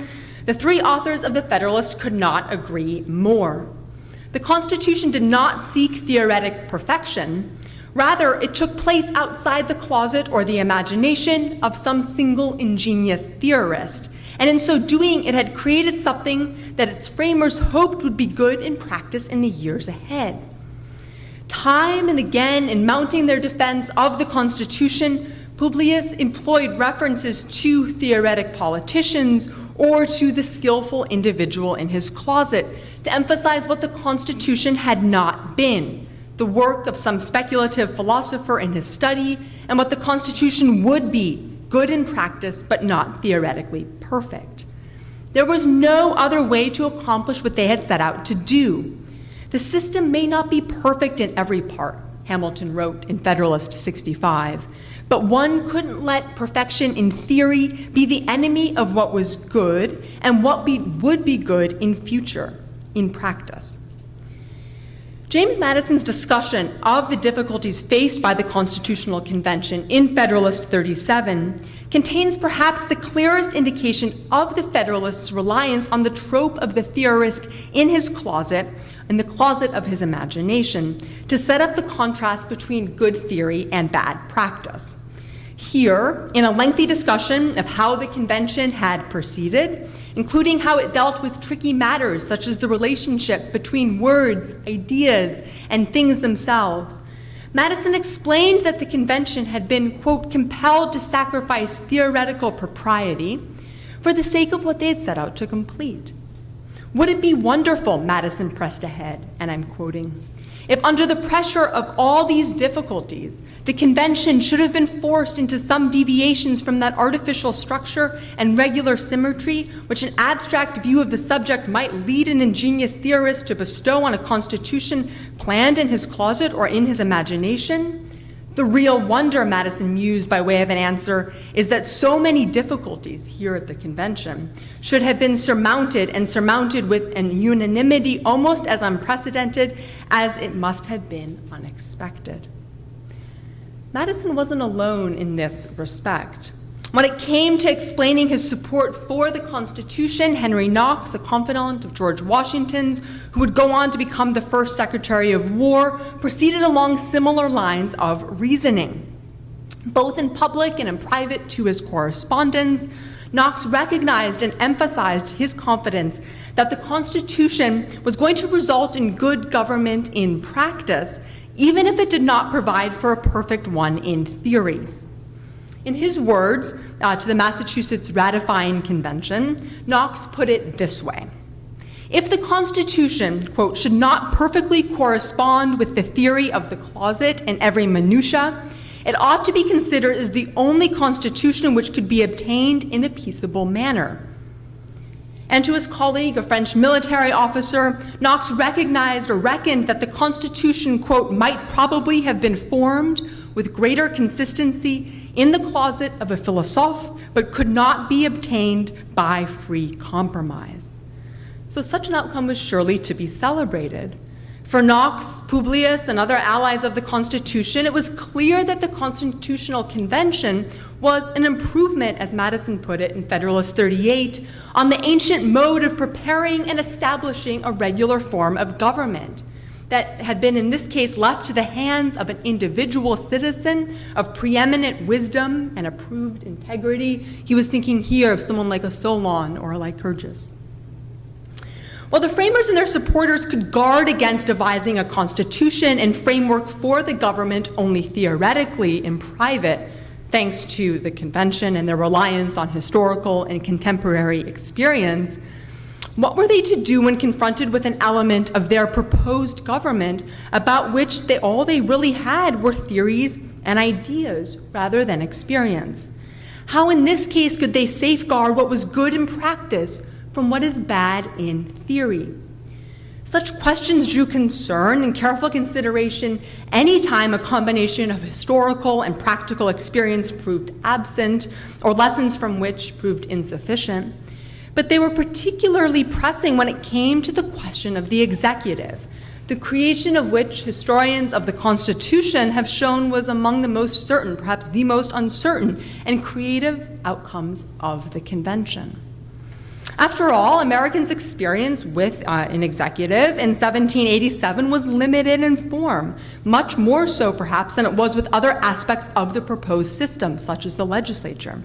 S4: the three authors of the Federalist could not agree more. The Constitution did not seek theoretic perfection. Rather, it took place outside the closet or the imagination of some single ingenious theorist, and in so doing, it had created something that its framers hoped would be good in practice in the years ahead. Time and again, in mounting their defense of the Constitution, Publius employed references to theoretic politicians or to the skillful individual in his closet to emphasize what the Constitution had not been, the work of some speculative philosopher in his study, and what the Constitution would be, good in practice, but not theoretically perfect. There was no other way to accomplish what they had set out to do. The system may not be perfect in every part, Hamilton wrote in Federalist 65. But one couldn't let perfection in theory be the enemy of what was good and what would be good in future, in practice. James Madison's discussion of the difficulties faced by the Constitutional Convention in Federalist 37 contains perhaps the clearest indication of the Federalists' reliance on the trope of the theorist in his closet, in the closet of his imagination, to set up the contrast between good theory and bad practice. Here, in a lengthy discussion of how the convention had proceeded, including how it dealt with tricky matters such as the relationship between words, ideas, and things themselves, Madison explained that the convention had been, quote, compelled to sacrifice theoretical propriety for the sake of what they had set out to complete. Would it be wonderful, Madison pressed ahead, and I'm quoting, if under the pressure of all these difficulties, the convention should have been forced into some deviations from that artificial structure and regular symmetry which an abstract view of the subject might lead an ingenious theorist to bestow on a constitution planned in his closet or in his imagination? The real wonder, Madison mused by way of an answer, is that so many difficulties here at the convention should have been surmounted, and surmounted with an unanimity almost as unprecedented as it must have been unexpected. Madison wasn't alone in this respect. When it came to explaining his support for the Constitution, Henry Knox, a confidant of George Washington's, who would go on to become the first Secretary of War, proceeded along similar lines of reasoning. Both in public and in private to his correspondents, Knox recognized and emphasized his confidence that the Constitution was going to result in good government in practice, even if it did not provide for a perfect one in theory. In his words to the Massachusetts Ratifying Convention, Knox put it this way: if the Constitution, quote, should not perfectly correspond with the theory of the closet in every minutia, it ought to be considered as the only Constitution which could be obtained in a peaceable manner. And to his colleague, a French military officer, Knox recognized or reckoned that the Constitution, quote, might probably have been formed with greater consistency in the closet of a philosophe, but could not be obtained by free compromise. So such an outcome was surely to be celebrated. For Knox, Publius, and other allies of the Constitution, it was clear that the Constitutional Convention was an improvement, as Madison put it in Federalist 38, on the ancient mode of preparing and establishing a regular form of government that had been, in this case, left to the hands of an individual citizen of preeminent wisdom and approved integrity. He was thinking here of someone like a Solon or a Lycurgus. While the framers and their supporters could guard against devising a constitution and framework for the government only theoretically in private, thanks to the convention and their reliance on historical and contemporary experience, what were they to do when confronted with an element of their proposed government about which all they really had were theories and ideas rather than experience? How in this case could they safeguard what was good in practice from what is bad in theory? Such questions drew concern and careful consideration any time a combination of historical and practical experience proved absent or lessons from which proved insufficient. But they were particularly pressing when it came to the question of the executive, the creation of which historians of the Constitution have shown was among the most certain, perhaps the most uncertain, and creative outcomes of the convention. After all, Americans' experience with an executive in 1787 was limited in form, much more so perhaps than it was with other aspects of the proposed system, such as the legislature.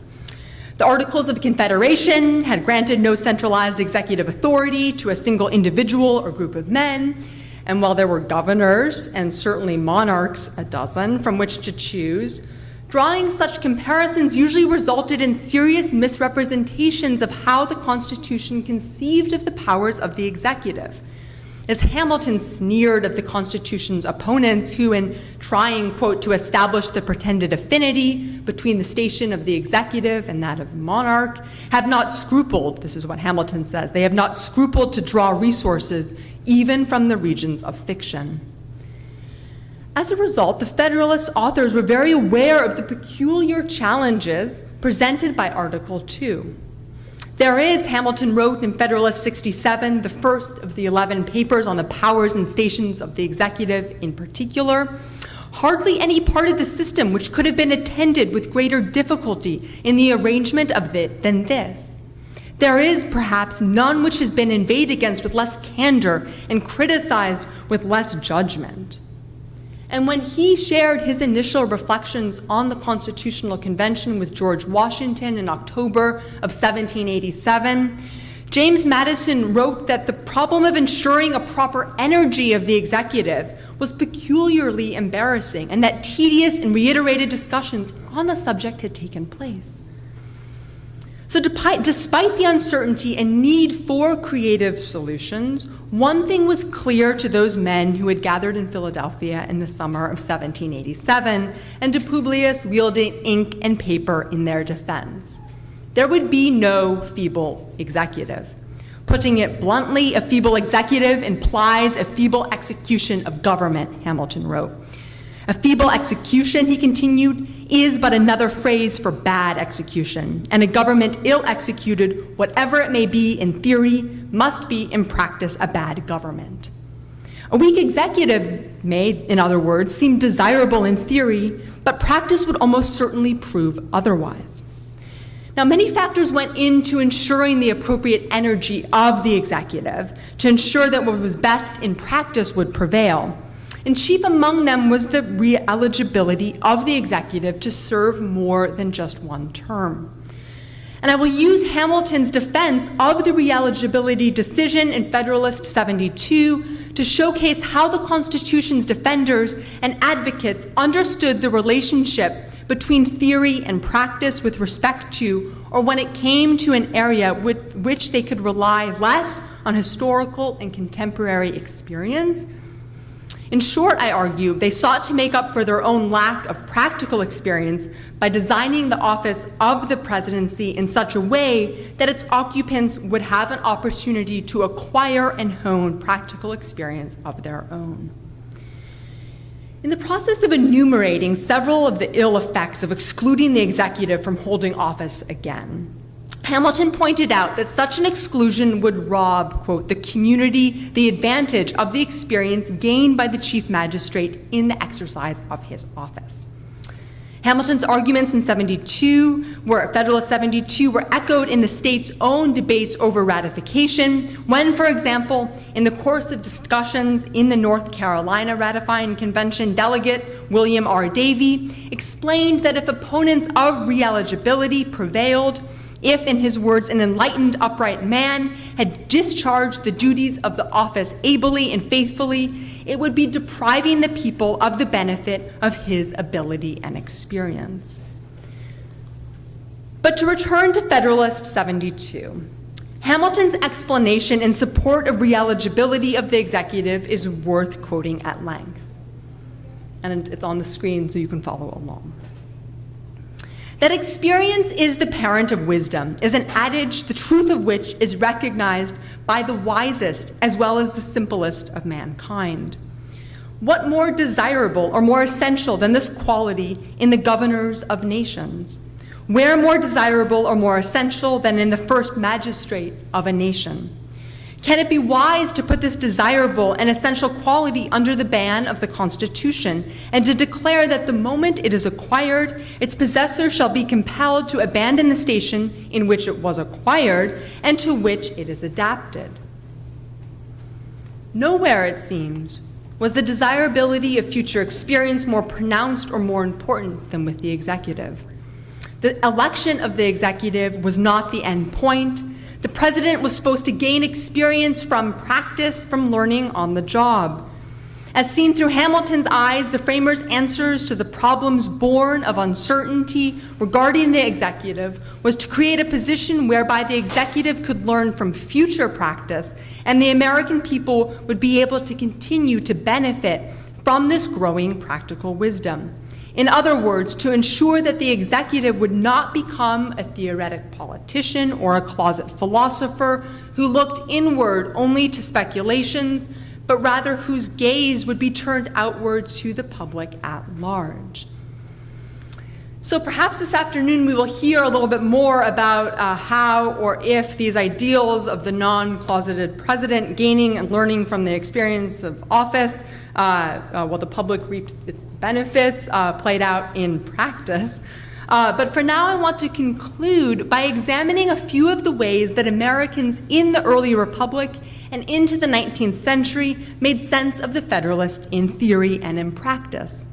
S4: The Articles of Confederation had granted no centralized executive authority to a single individual or group of men, and while there were governors and certainly monarchs a dozen from which to choose, drawing such comparisons usually resulted in serious misrepresentations of how the Constitution conceived of the powers of the executive. As Hamilton sneered at the Constitution's opponents who, in trying, quote, to establish the pretended affinity between the station of the executive and that of monarch, have not scrupled, this is what Hamilton says, they have not scrupled to draw resources even from the regions of fiction. As a result, the Federalist authors were very aware of the peculiar challenges presented by Article 2. There is, Hamilton wrote in Federalist 67, the first of the 11 papers on the powers and stations of the executive in particular, hardly any part of the system which could have been attended with greater difficulty in the arrangement of it than this. There is, perhaps, none which has been inveighed against with less candor and criticized with less judgment. And when he shared his initial reflections on the Constitutional Convention with George Washington in October of 1787, James Madison wrote that the problem of ensuring a proper energy of the executive was peculiarly embarrassing, and that tedious and reiterated discussions on the subject had taken place. So despite the uncertainty and need for creative solutions, one thing was clear to those men who had gathered in Philadelphia in the summer of 1787, and to Publius wielding ink and paper in their defense. There would be no feeble executive. Putting it bluntly, a feeble executive implies a feeble execution of government, Hamilton wrote. A feeble execution, he continued, is but another phrase for bad execution, and a government ill executed, whatever it may be in theory, must be in practice a bad government. A weak executive may, in other words, seem desirable in theory, but practice would almost certainly prove otherwise. Now, many factors went into ensuring the appropriate energy of the executive to ensure that what was best in practice would prevail. And chief among them was the re-eligibility of the executive to serve more than just one term. And I will use Hamilton's defense of the re-eligibility decision in Federalist 72 to showcase how the Constitution's defenders and advocates understood the relationship between theory and practice with respect to, or when it came to an area with which they could rely less on historical and contemporary experience. In short, I argue, they sought to make up for their own lack of practical experience by designing the office of the presidency in such a way that its occupants would have an opportunity to acquire and hone practical experience of their own. In the process of enumerating several of the ill effects of excluding the executive from holding office again, Hamilton pointed out that such an exclusion would rob, quote, the community the advantage of the experience gained by the chief magistrate in the exercise of his office. Hamilton's arguments in Federalist 72 were echoed in the state's own debates over ratification, when, for example, in the course of discussions in the North Carolina ratifying convention, delegate William R. Davie explained that if opponents of re-eligibility prevailed, if, in his words, an enlightened, upright man had discharged the duties of the office ably and faithfully, it would be depriving the people of the benefit of his ability and experience. But to return to Federalist 72, Hamilton's explanation in support of re-eligibility of the executive is worth quoting at length. And it's on the screen so you can follow along. That experience is the parent of wisdom is an adage, the truth of which is recognized by the wisest as well as the simplest of mankind. What more desirable or more essential than this quality in the governors of nations? Where more desirable or more essential than in the first magistrate of a nation? Can it be wise to put this desirable and essential quality under the ban of the Constitution and to declare that the moment it is acquired, its possessor shall be compelled to abandon the station in which it was acquired and to which it is adapted? Nowhere, it seems, was the desirability of future experience more pronounced or more important than with the executive. The election of the executive was not the end point. The president was supposed to gain experience from practice, from learning on the job. As seen through Hamilton's eyes, the framers' answers to the problems born of uncertainty regarding the executive was to create a position whereby the executive could learn from future practice and the American people would be able to continue to benefit from this growing practical wisdom. In other words, to ensure that the executive would not become a theoretic politician or a closet philosopher who looked inward only to speculations, but rather whose gaze would be turned outward to the public at large. So perhaps this afternoon we will hear a little bit more about how or if these ideals of the non-closeted president gaining and learning from the experience of office while the public reaped its benefits played out in practice. But for now, I want to conclude by examining a few of the ways that Americans in the early republic and into the 19th century made sense of the Federalist in theory and in practice.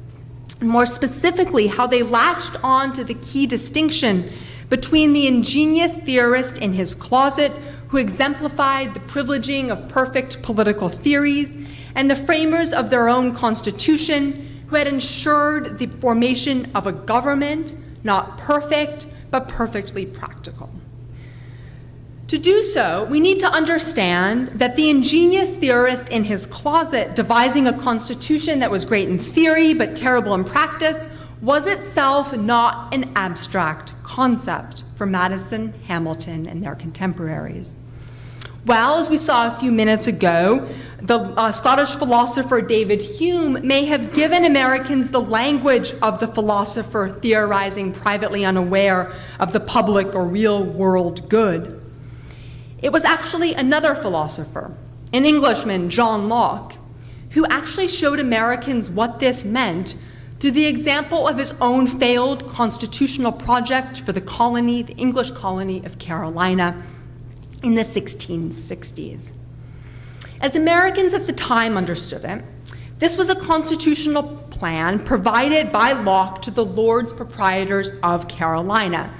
S4: More specifically, how they latched on to the key distinction between the ingenious theorist in his closet who exemplified the privileging of perfect political theories and the framers of their own constitution who had ensured the formation of a government not perfect, but perfectly practical. To do so, we need to understand that the ingenious theorist in his closet devising a constitution that was great in theory but terrible in practice was itself not an abstract concept for Madison, Hamilton, and their contemporaries. Well, as we saw a few minutes ago, the Scottish philosopher David Hume may have given Americans the language of the philosopher theorizing privately unaware of the public or real world good. It was actually another philosopher, an Englishman, John Locke, who actually showed Americans what this meant through the example of his own failed constitutional project for the colony, the English colony of Carolina in the 1660s. As Americans at the time understood it, this was a constitutional plan provided by Locke to the Lords Proprietors of Carolina.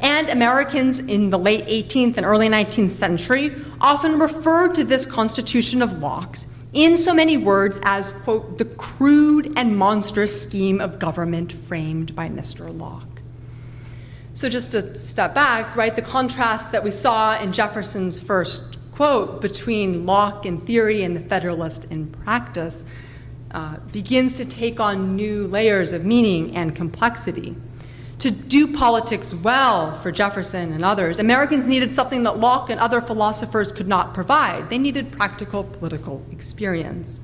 S4: And Americans in the late 18th and early 19th century often referred to this Constitution of Locke's in so many words as, quote, the crude and monstrous scheme of government framed by Mr. Locke. So just to step back, right, the contrast that we saw in Jefferson's first quote between Locke in theory and the Federalist in practice begins to take on new layers of meaning and complexity. To do politics well for Jefferson and others, Americans needed something that Locke and other philosophers could not provide. They needed practical political experience.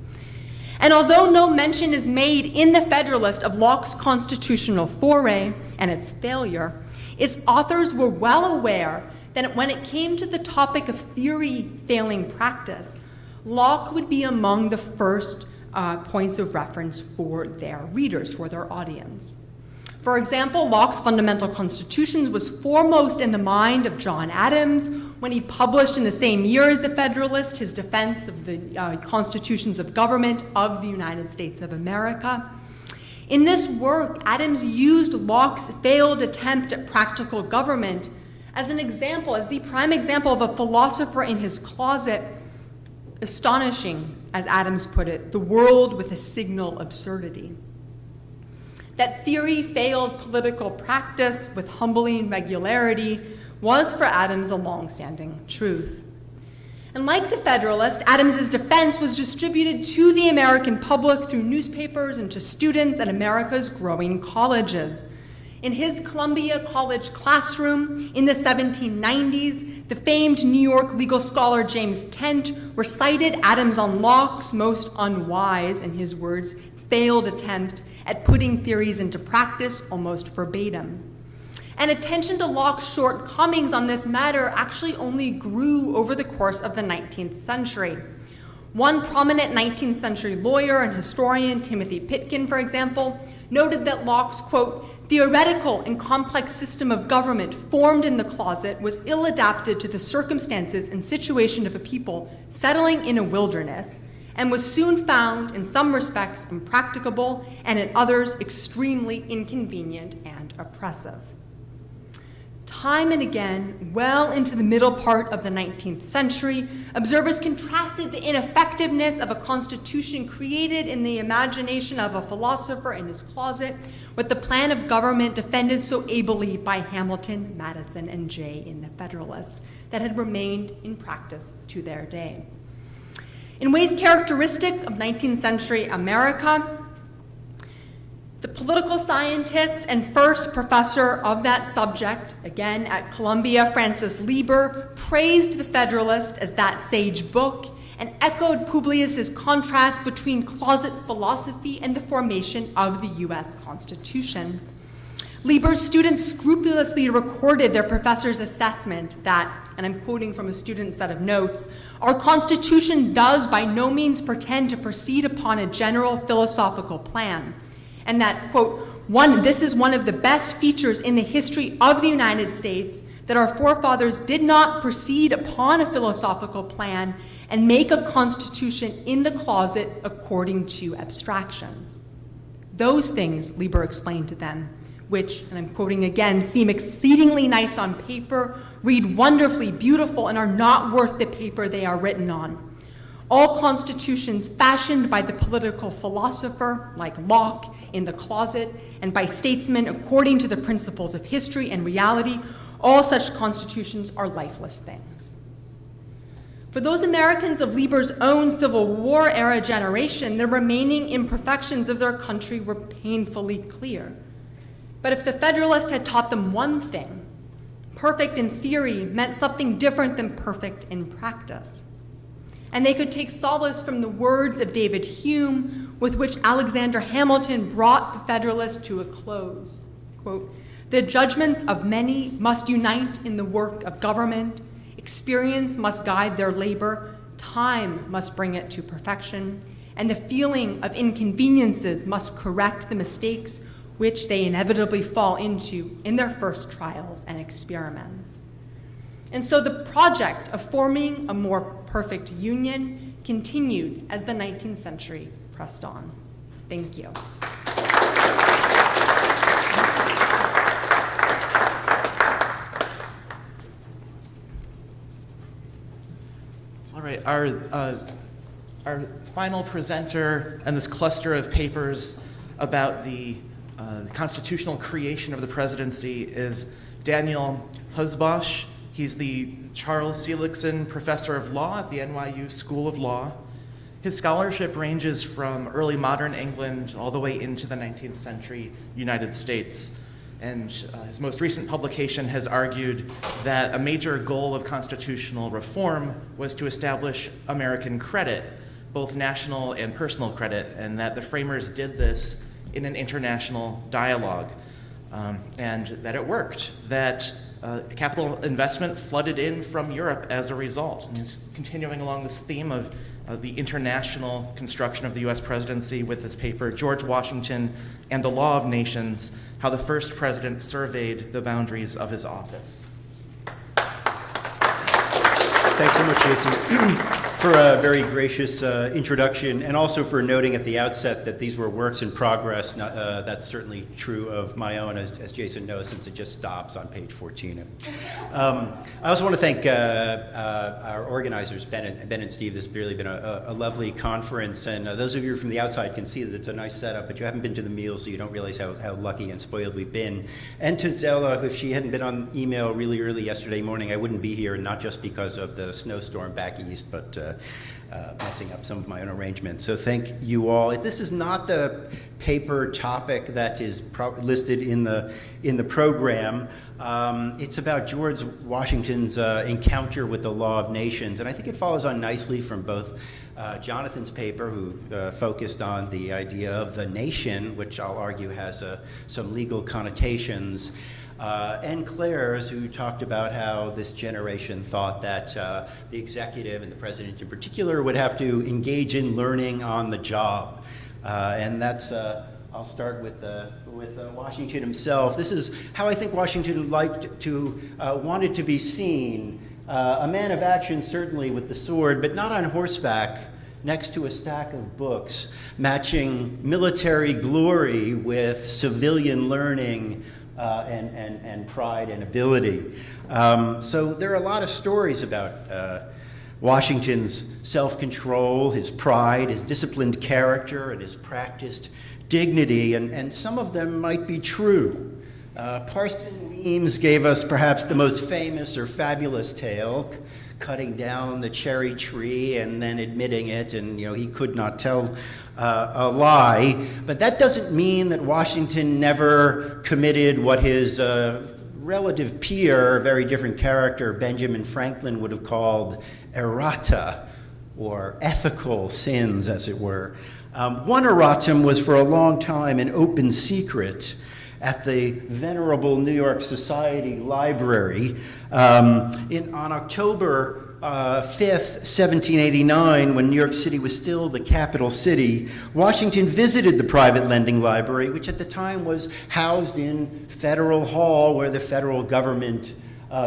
S4: And although no mention is made in the Federalist of Locke's constitutional foray and its failure, its authors were well aware that when it came to the topic of theory failing practice, Locke would be among the first points of reference for their readers, for their audience. For example, Locke's Fundamental Constitutions was foremost in the mind of John Adams when he published in the same year as the Federalist his defense of the constitutions of government of the United States of America. In this work, Adams used Locke's failed attempt at practical government as an example, as the prime example of a philosopher in his closet, astonishing, as Adams put it, the world with a signal absurdity. That theory failed political practice with humbling regularity was for Adams a long-standing truth. And like the Federalist, Adams's defense was distributed to the American public through newspapers and to students at America's growing colleges. In his Columbia College classroom in the 1790s, the famed New York legal scholar James Kent recited Adams on Locke's most unwise, in his words, failed attempt at putting theories into practice almost verbatim. And attention to Locke's shortcomings on this matter actually only grew over the course of the 19th century. One prominent 19th century lawyer and historian, Timothy Pitkin, for example, noted that Locke's, quote, theoretical and complex system of government formed in the closet was ill-adapted to the circumstances and situation of a people settling in a wilderness, and was soon found in some respects impracticable and in others extremely inconvenient and oppressive. Time and again, well into the middle part of the 19th century, observers contrasted the ineffectiveness of a constitution created in the imagination of a philosopher in his closet with the plan of government defended so ably by Hamilton, Madison, and Jay in the Federalist that had remained in practice to their day. In ways characteristic of 19th century America, the political scientist and first professor of that subject, again at Columbia, Francis Lieber, praised the Federalist as that sage book and echoed Publius's contrast between closet philosophy and the formation of the U.S. Constitution. Lieber's students scrupulously recorded their professor's assessment that, and I'm quoting from a student's set of notes, "Our Constitution does by no means pretend to proceed upon a general philosophical plan," and that, quote, this is one of the best features in the history of the United States, that our forefathers did not proceed upon a philosophical plan and make a constitution in the closet according to abstractions. Those things, Lieber explained to them, which, and I'm quoting again, seem exceedingly nice on paper, read wonderfully beautiful, and are not worth the paper they are written on. All constitutions fashioned by the political philosopher, like Locke, in the closet, and by statesmen according to the principles of history and reality, all such constitutions are lifeless things. For those Americans of Lieber's own Civil War era generation, the remaining imperfections of their country were painfully clear. But if the Federalist had taught them one thing, perfect in theory meant something different than perfect in practice. And they could take solace from the words of David Hume, with which Alexander Hamilton brought the Federalist to a close. Quote, "The judgments of many must unite in the work of government. Experience must guide their labor. Time must bring it to perfection. And the feeling of inconveniences must correct the mistakes which they inevitably fall into in their first trials and experiments." And so the project of forming a more perfect union continued as the 19th century pressed on. Thank you.
S2: All right, our final presenter and this cluster of papers about the constitutional creation of the presidency is Daniel Husbosh. He's the Charles Seligson Professor of Law at the NYU School of Law. His scholarship ranges from early modern England all the way into the 19th century United States. And his most recent publication has argued that a major goal of constitutional reform was to establish American credit, both national and personal credit, and that the framers did this in an international dialogue, and that it worked, that capital investment flooded in from Europe as a result. And he's continuing along this theme of the international construction of the US presidency with this paper, George Washington and the Law of Nations, How the First President Surveyed the Boundaries of His Office.
S5: Thanks so much, Jason, for a very gracious introduction, and also for noting at the outset that these were works in progress. That's certainly true of my own, as Jason knows, since it just stops on page 14. I also want to thank our organizers, Ben and Steve. This has really been a lovely conference, and those of you from the outside can see that it's a nice setup, but you haven't been to the meal, so you don't realize how lucky and spoiled we've been. And to Zella, if she hadn't been on email really early yesterday morning, I wouldn't be here, not just because of the snowstorm back east, but messing up some of my own arrangements. So thank you all. This is not the paper topic that is listed in the program. It's about George Washington's encounter with the Law of Nations, and I think it follows on nicely from both Jonathan's paper, who focused on the idea of the nation, which I'll argue has some legal connotations, and Claire's, who talked about how this generation thought that the executive and the president in particular would have to engage in learning on the job. And that's, I'll start with Washington himself. This is how I think Washington wanted to be seen. A man of action, certainly, with the sword, but not on horseback, next to a stack of books, matching military glory with civilian learning and pride and ability. So there are a lot of stories about Washington's self-control, his pride, his disciplined character, and his practiced dignity, and some of them might be true. Parson Weems gave us perhaps the most famous or fabulous tale, cutting down the cherry tree and then admitting it, and he could not tell a lie. But that doesn't mean that Washington never committed what his relative peer, very different character, Benjamin Franklin, would have called errata, or ethical sins, as it were. One erratum was for a long time an open secret at the venerable New York Society Library. On October 5th, 1789, when New York City was still the capital city, Washington visited the private lending library, which at the time was housed in Federal Hall, where the federal government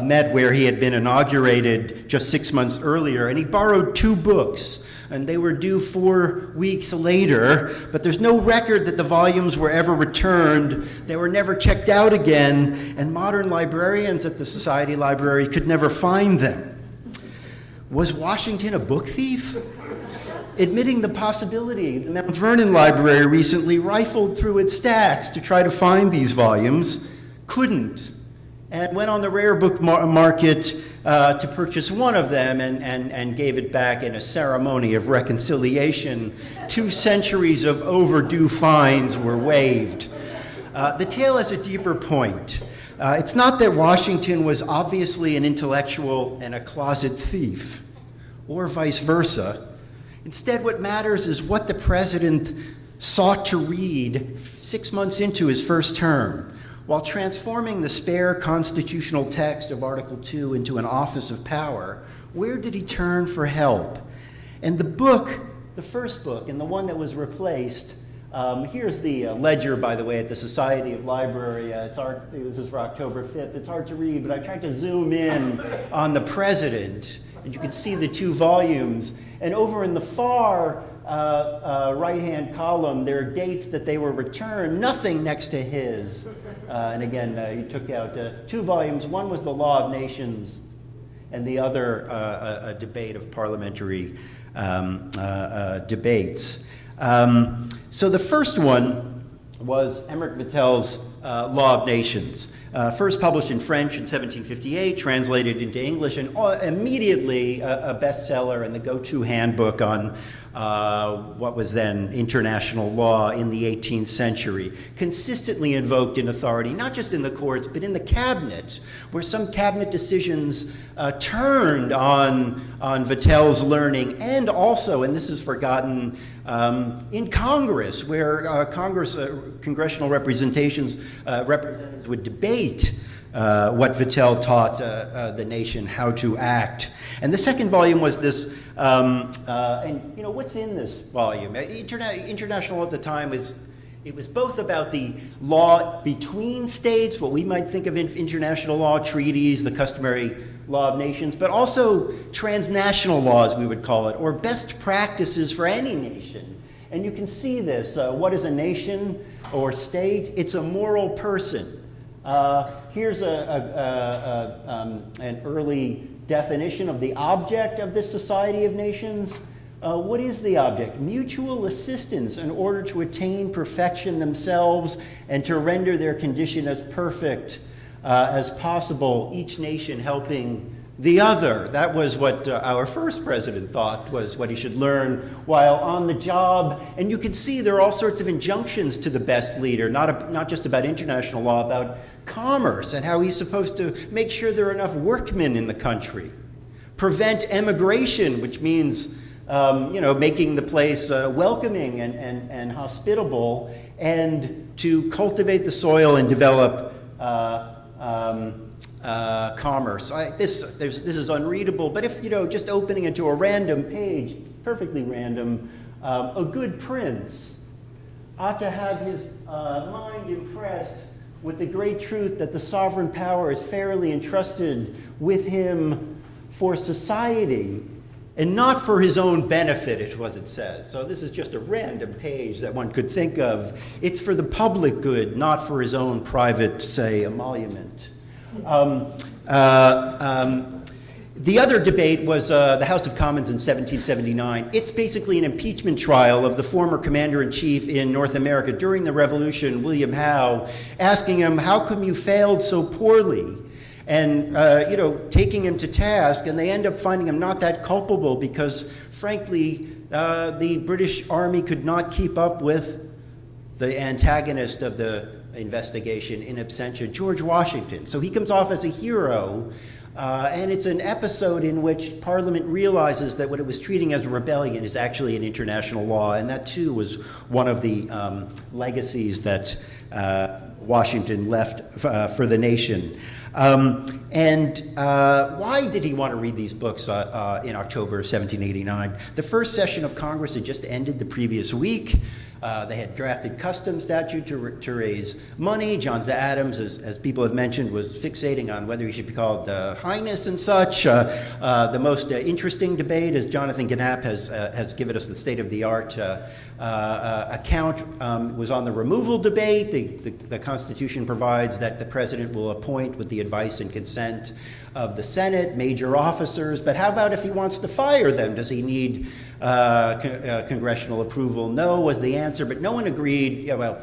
S5: met, where he had been inaugurated just 6 months earlier, and he borrowed 2 books. And they were due 4 weeks later, but there's no record that the volumes were ever returned. They were never checked out again, and modern librarians at the Society Library could never find them. Was Washington a book thief? Admitting the possibility, the Mount Vernon Library recently rifled through its stacks to try to find these volumes, couldn't, and went on the rare book market to purchase one of them and gave it back in a ceremony of reconciliation. 2 centuries of overdue fines were waived. The tale has a deeper point. It's not that Washington was obviously an intellectual and a closet thief, or vice versa. Instead, what matters is what the president sought to read 6 months into his first term. While transforming the spare constitutional text of Article 2 into an office of power, where did he turn for help? And the book, the first book, and the one that was replaced, here's the ledger, by the way, at the Society of Library. This is for October 5th. It's hard to read, but I tried to zoom in on the president, and you can see the 2 volumes. And over in the far right-hand column, there are dates that they were returned, nothing next to his. And again, he took out 2 volumes. One was The Law of Nations, and the other a debate of parliamentary debates. So the first one was Emmerich Vattel's Law of Nations, first published in French in 1758, translated into English, and immediately a bestseller and the go-to handbook on what was then international law in the 18th century, consistently invoked in authority, not just in the courts, but in the cabinet, where some cabinet decisions turned on Vattel's learning, and also, and this is forgotten, in Congress, where congressional representatives would debate what Vattel taught the nation how to act. And the second volume was this, and you know, what's in this volume? International at the time it was both about the law between states, what we might think of in international law, treaties, the customary law of nations, but also transnational laws, we would call it, or best practices for any nation. And you can see this. What is a nation or state? It's a moral person. Here's an early definition of the object of this society of nations. What is the object? Mutual assistance in order to attain perfection themselves and to render their condition as perfect as possible, each nation helping the other. That was what our first president thought was what he should learn while on the job. And you can see there are all sorts of injunctions to the best leader, not just about international law, about commerce and how he's supposed to make sure there are enough workmen in the country. Prevent emigration, which means making the place welcoming and hospitable, and to cultivate the soil and develop commerce. This is unreadable, but if, just opening it to a random page, perfectly random, a good prince ought to have his mind impressed with the great truth that the sovereign power is fairly entrusted with him for society and not for his own benefit, is what it says. So this is just a random page that one could think of. It's for the public good, not for his own private, say, emolument. The other debate was the House of Commons in 1779. It's basically an impeachment trial of the former commander-in-chief in North America during the Revolution, William Howe, asking him, how come you failed so poorly? And, taking him to task, and they end up finding him not that culpable because, frankly, the British Army could not keep up with the antagonist of the investigation in absentia, George Washington. So he comes off as a hero, And it's an episode in which Parliament realizes that what it was treating as a rebellion is actually an international law, and that too was one of the legacies that Washington left for the nation. Why did he want to read these books in October of 1789? The first session of Congress had just ended the previous week. They had drafted custom statute to raise money. John Adams, as people have mentioned, was fixating on whether he should be called Highness and such. The most interesting debate, as Jonathan Gannap has given us the state-of-the-art account, was on the removal debate. The Constitution provides that the president will appoint with the advice and consent of the Senate, major officers, but how about if he wants to fire them? Does he need congressional approval? No was the answer, but no one agreed. Yeah, well,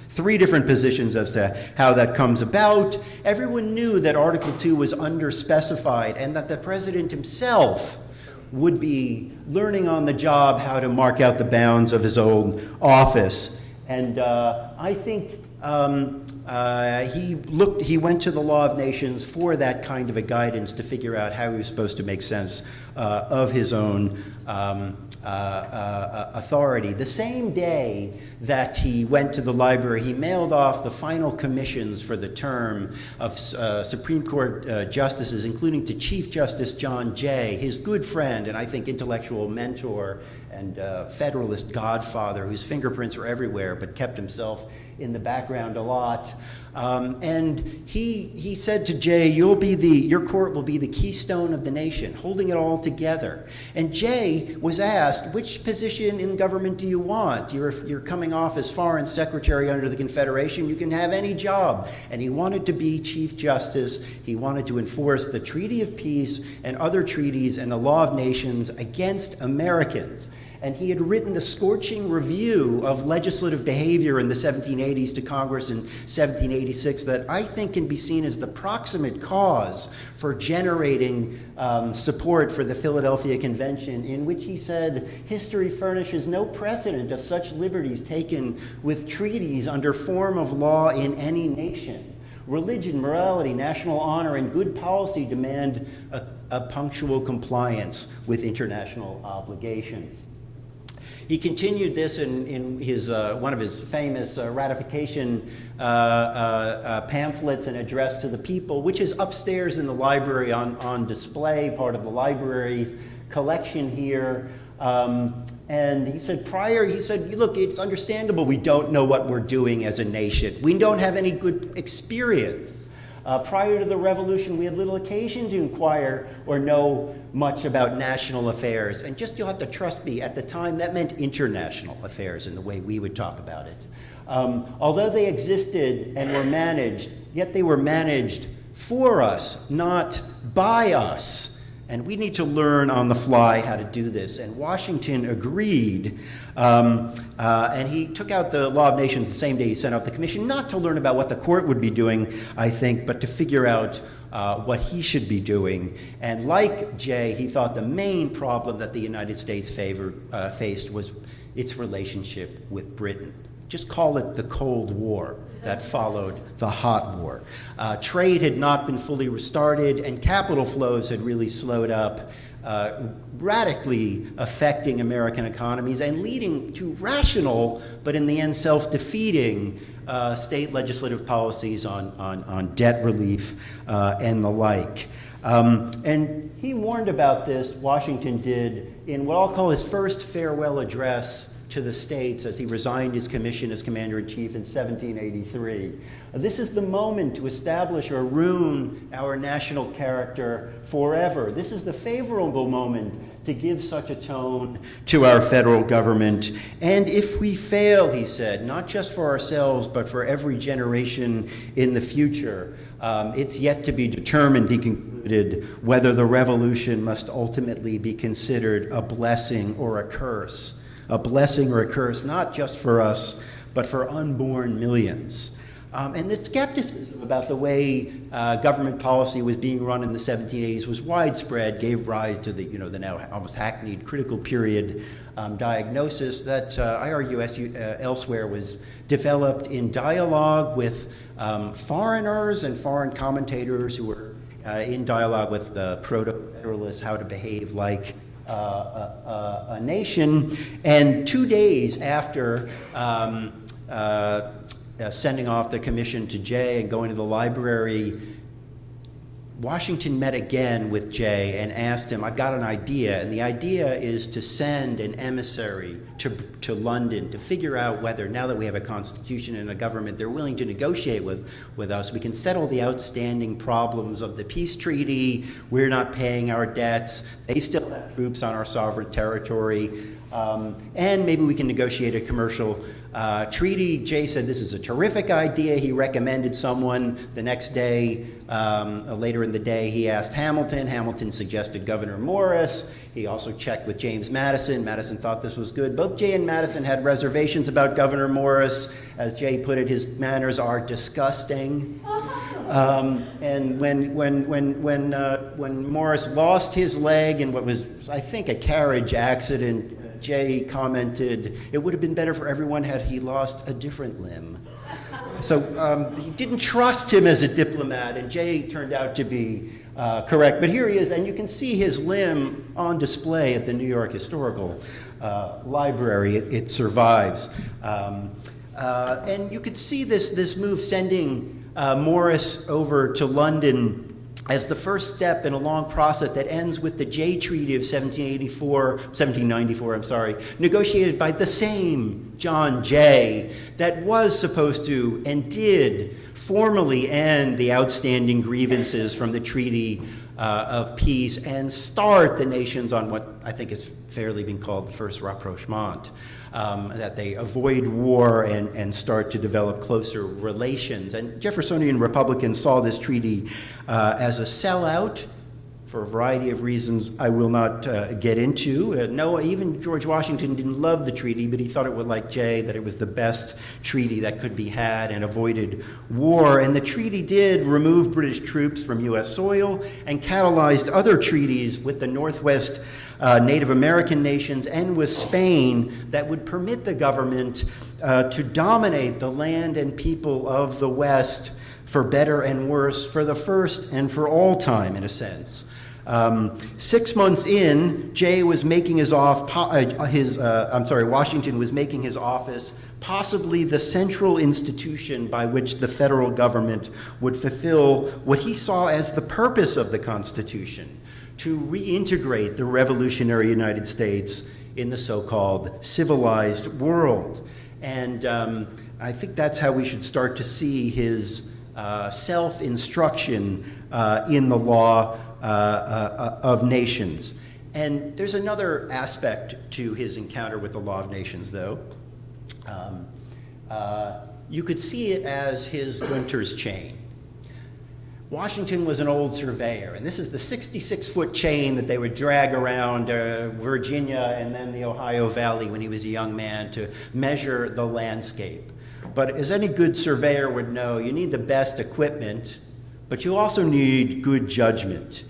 S5: three different positions as to how that comes about. Everyone knew that Article 2 was underspecified and that the president himself would be learning on the job how to mark out the bounds of his own office. And I think he went to the Law of Nations for that kind of a guidance to figure out how he was supposed to make sense of his own authority. The same day that he went to the library, he mailed off the final commissions for the term of Supreme Court justices, including to Chief Justice John Jay, his good friend and I think intellectual mentor and Federalist godfather, whose fingerprints were everywhere but kept himself in the background a lot. And he said to Jay, your court will be the keystone of the nation, holding it all together. And Jay was asked, which position in government do you want? You're coming off as foreign secretary under the Confederation. You can have any job. And he wanted to be Chief Justice. He wanted to enforce the Treaty of Peace and other treaties and the Law of Nations against Americans. And he had written a scorching review of legislative behavior in the 1780s to Congress in 1786 that I think can be seen as the proximate cause for generating support for the Philadelphia Convention, in which he said, history furnishes no precedent of such liberties taken with treaties under form of law in any nation. Religion, morality, national honor, and good policy demand a punctual compliance with international obligations. He continued this in his, one of his famous ratification pamphlets and address to the people, which is upstairs in the library on display, part of the library collection here. And he said, look, it's understandable we don't know what we're doing as a nation. We don't have any good experience. Prior to the revolution, we had little occasion to inquire or know much about national affairs. And you'll have to trust me, at the time, that meant international affairs in the way we would talk about it. Although they existed and were managed, yet they were managed for us, not by us. And we need to learn on the fly how to do this. And Washington agreed, and he took out the Law of Nations the same day he sent out the commission, not to learn about what the court would be doing, I think, but to figure out what he should be doing. And like Jay, he thought the main problem that the United States faced was its relationship with Britain. Just call it the Cold War that followed the Hot War. Trade had not been fully restarted, and capital flows had really slowed up, radically affecting American economies and leading to rational, but in the end self-defeating, state legislative policies on debt relief and the like. And he warned about this, Washington did, in what I'll call his first farewell address to the states as he resigned his commission as commander-in-chief in 1783. This is the moment to establish or ruin our national character forever. This is the favorable moment to give such a tone to our federal government. And if we fail, he said, not just for ourselves, but for every generation in the future, it's yet to be determined, he concluded, whether the revolution must ultimately be considered a blessing or a curse. A blessing or a curse, not just for us, but for unborn millions. And the skepticism about the way government policy was being run in the 1780s was widespread, gave rise to the now almost hackneyed critical period diagnosis that I argue elsewhere was developed in dialogue with foreigners and foreign commentators who were in dialogue with the proto-federalists how to behave like a nation. And 2 days after sending off the commission to Jay and going to the library, Washington met again with Jay and asked him, I've got an idea, and the idea is to send an emissary to London to figure out whether, now that we have a constitution and a government, they're willing to negotiate with us. We can settle the outstanding problems of the peace treaty. We're not paying our debts. They still have troops on our sovereign territory. And maybe we can negotiate a commercial treaty. Jay said this is a terrific idea. He recommended someone. The next day, later in the day, he asked Hamilton. Hamilton suggested Governor Morris. He also checked with James Madison. Madison thought this was good. Both Jay and Madison had reservations about Governor Morris. As Jay put it, his manners are disgusting. And when Morris lost his leg in what was, I think, a carriage accident, Jay commented, it would have been better for everyone had he lost a different limb. So he didn't trust him as a diplomat, and Jay turned out to be correct. But here he is, and you can see his limb on display at the New York Historical Library. It survives. And you could see this move sending Morris over to London as the first step in a long process that ends with the Jay Treaty of 1794, negotiated by the same John Jay, that was supposed to and did formally end the outstanding grievances from the Treaty of Peace and start the nations on what I think is fairly been called the first rapprochement. That they avoid war and start to develop closer relations. And Jeffersonian Republicans saw this treaty as a sellout for a variety of reasons I will not get into. No, even George Washington didn't love the treaty, but he thought it would, like Jay, that it was the best treaty that could be had and avoided war. And the treaty did remove British troops from U.S. soil and catalyzed other treaties with the Northwest Native American nations and with Spain that would permit the government to dominate the land and people of the West for better and worse, for the first and for all time, in a sense. 6 months in, Washington was making his office possibly the central institution by which the federal government would fulfill what he saw as the purpose of the Constitution, to reintegrate the revolutionary United States in the so-called civilized world. And I think that's how we should start to see his self-instruction in the law of nations. And there's another aspect to his encounter with the law of nations, though. You could see it as his Gunter's chain. Washington was an old surveyor, and this is the 66-foot chain that they would drag around Virginia and then the Ohio Valley when he was a young man to measure the landscape. But as any good surveyor would know, you need the best equipment, but you also need good judgment.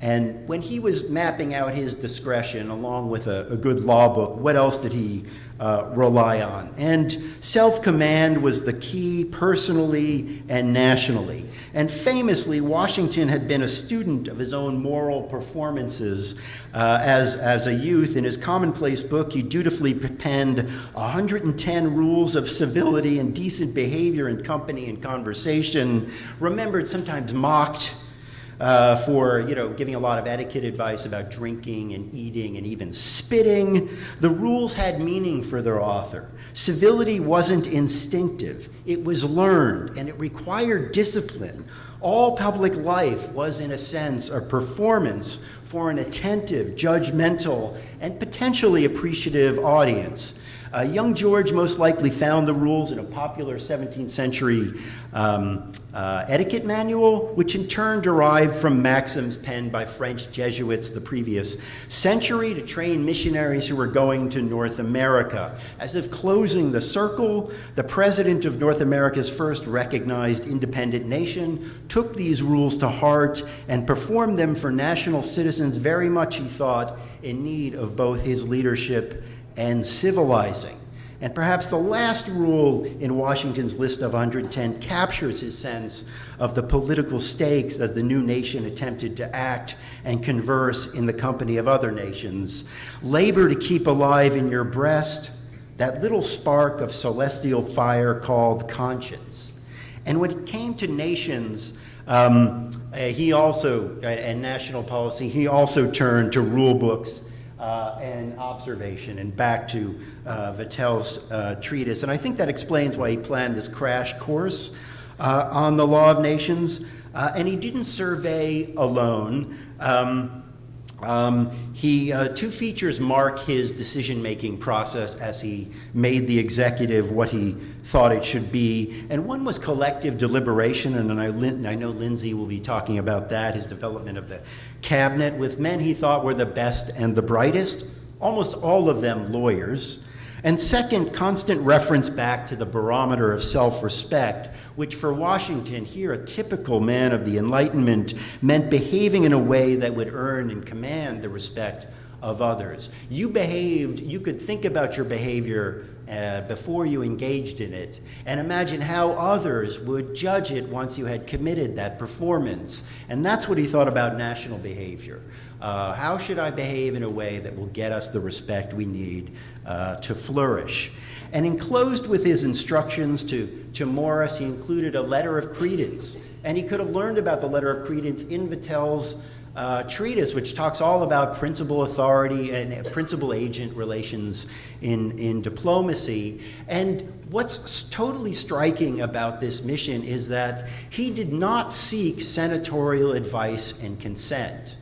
S5: And when he was mapping out his discretion along with a good law book, what else did he rely on? And self-command was the key, personally and nationally. And famously, Washington had been a student of his own moral performances as a youth. In his commonplace book, he dutifully penned 110 rules of civility and decent behavior in company and conversation, remembered, sometimes mocked, for giving a lot of etiquette advice about drinking and eating and even spitting. The rules had meaning for their author. Civility wasn't instinctive. It was learned, and it required discipline. All public life was, in a sense, a performance for an attentive, judgmental, and potentially appreciative audience. Young George most likely found the rules in a popular 17th century etiquette manual, which in turn derived from maxims penned by French Jesuits the previous century to train missionaries who were going to North America. As if closing the circle, the president of North America's first recognized independent nation took these rules to heart and performed them for national citizens very much, he thought, in need of both his leadership and civilizing. And perhaps the last rule in Washington's list of 110 captures his sense of the political stakes as the new nation attempted to act and converse in the company of other nations. Labor to keep alive in your breast that little spark of celestial fire called conscience. And when it came to nations, he also, and national policy, he also turned to rule books and observation and back to Vattel's treatise. And I think that explains why he planned this crash course on the law of nations. And he didn't survey alone. Two features mark his decision-making process as he made the executive what he thought it should be. And one was collective deliberation, and I know Lindsay will be talking about that, his development of the cabinet with men he thought were the best and the brightest, almost all of them lawyers. And second, constant reference back to the barometer of self-respect, which for Washington, here, a typical man of the Enlightenment, meant behaving in a way that would earn and command the respect of others. You could think about your behavior before you engaged in it, and imagine how others would judge it once you had committed that performance. And that's what he thought about national behavior. How should I behave in a way that will get us the respect we need to flourish? And enclosed with his instructions to Morris, he included a letter of credence. And he could have learned about the letter of credence in Vattel's treatise, which talks all about principal authority and principal agent relations in diplomacy. And what's totally striking about this mission is that he did not seek senatorial advice and consent.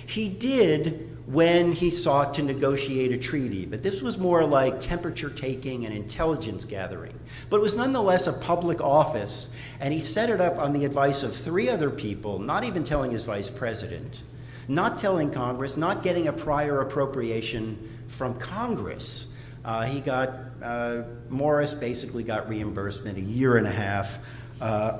S5: He did when he sought to negotiate a treaty, but this was more like temperature taking and intelligence gathering. But it was nonetheless a public office, and he set it up on the advice of 3 other people, not even telling his vice president, not telling Congress, not getting a prior appropriation from Congress. Morris basically got reimbursement a year and a half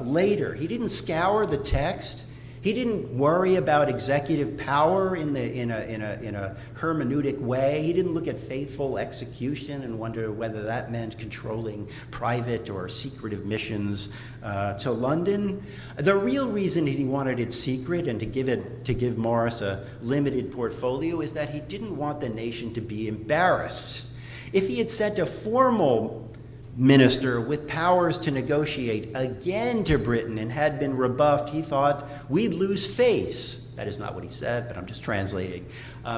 S5: later. He didn't scour the text. He didn't worry about executive power in a hermeneutic way. He didn't look at faithful execution and wonder whether that meant controlling private or secretive missions to London. The real reason he wanted it secret and to give Morris a limited portfolio is that he didn't want the nation to be embarrassed. If he had sent a formal minister with powers to negotiate again to Britain and had been rebuffed, he thought we'd lose face. That is not what he said, but I'm just translating.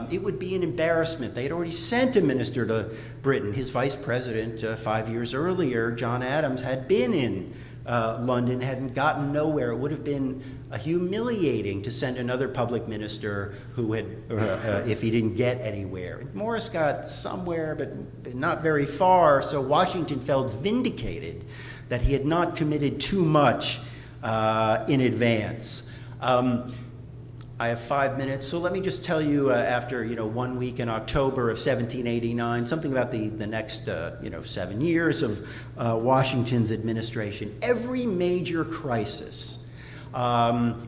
S5: It would be an embarrassment. They had already sent a minister to Britain. His vice president 5 years earlier, John Adams, had been in London, hadn't gotten nowhere. It would have been humiliating to send another public minister who had, if he didn't get anywhere. Morris got somewhere, but not very far, so Washington felt vindicated that he had not committed too much in advance. I have 5 minutes, so let me just tell you after 1 week in October of 1789, something about the next 7 years of Washington's administration. Every major crisis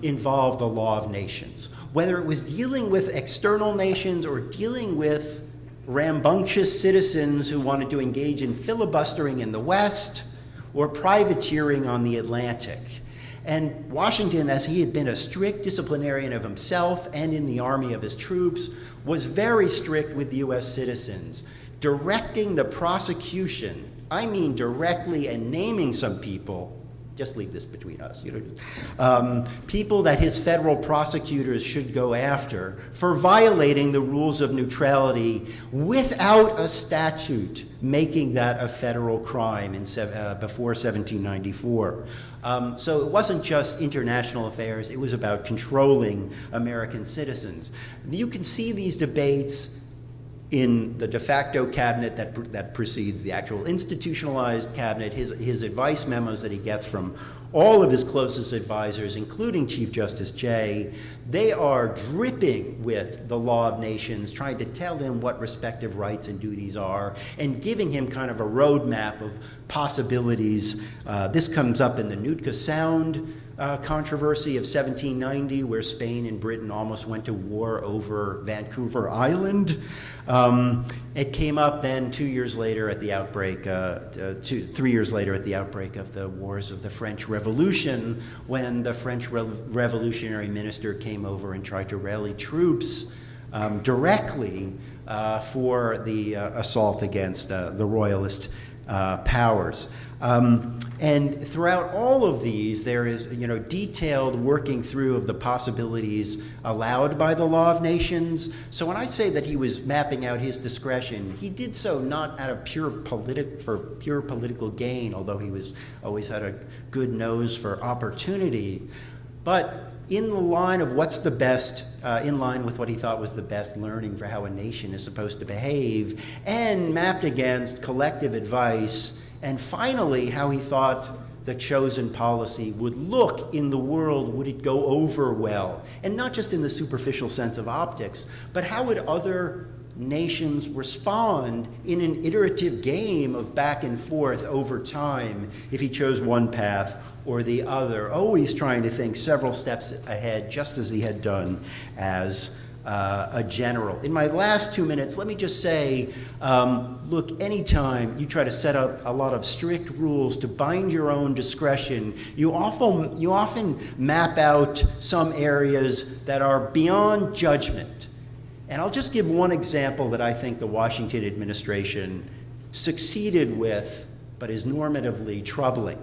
S5: involved the law of nations, whether it was dealing with external nations or dealing with rambunctious citizens who wanted to engage in filibustering in the West or privateering on the Atlantic. And Washington, as he had been a strict disciplinarian of himself and in the army of his troops, was very strict with U.S. citizens, directing the prosecution, I mean directly, and naming some people, just leave this between us, people that his federal prosecutors should go after for violating the rules of neutrality without a statute making that a federal crime before 1794. So it wasn't just international affairs, it was about controlling American citizens. You can see these debates in the de facto cabinet that precedes the actual institutionalized cabinet, his advice memos that he gets from all of his closest advisors, including Chief Justice Jay, they are dripping with the law of nations, trying to tell him what respective rights and duties are, and giving him kind of a roadmap of possibilities. This comes up in the Nootka Sound controversy of 1790, where Spain and Britain almost went to war over Vancouver Island. It came up then 2 years later at the outbreak, 3 years later at the outbreak of the wars of the French Revolution, when the French revolutionary minister came over and tried to rally troops directly for the assault against the royalist powers. And throughout all of these, there is, detailed working through of the possibilities allowed by the law of nations. So when I say that he was mapping out his discretion, he did so not out of pure political gain, although he always had a good nose for opportunity, but in the line of what's the best, in line with what he thought was the best learning for how a nation is supposed to behave, and mapped against collective advice, and finally how he thought the chosen policy would look in the world, would it go over well? And not just in the superficial sense of optics, but how would other nations respond in an iterative game of back and forth over time if he chose one path or the other, always trying to think several steps ahead, just as he had done as a general. In my last 2 minutes, let me just say, look, anytime you try to set up a lot of strict rules to bind your own discretion, you often map out some areas that are beyond judgment. And I'll just give one example that I think the Washington administration succeeded with, but is normatively troubling,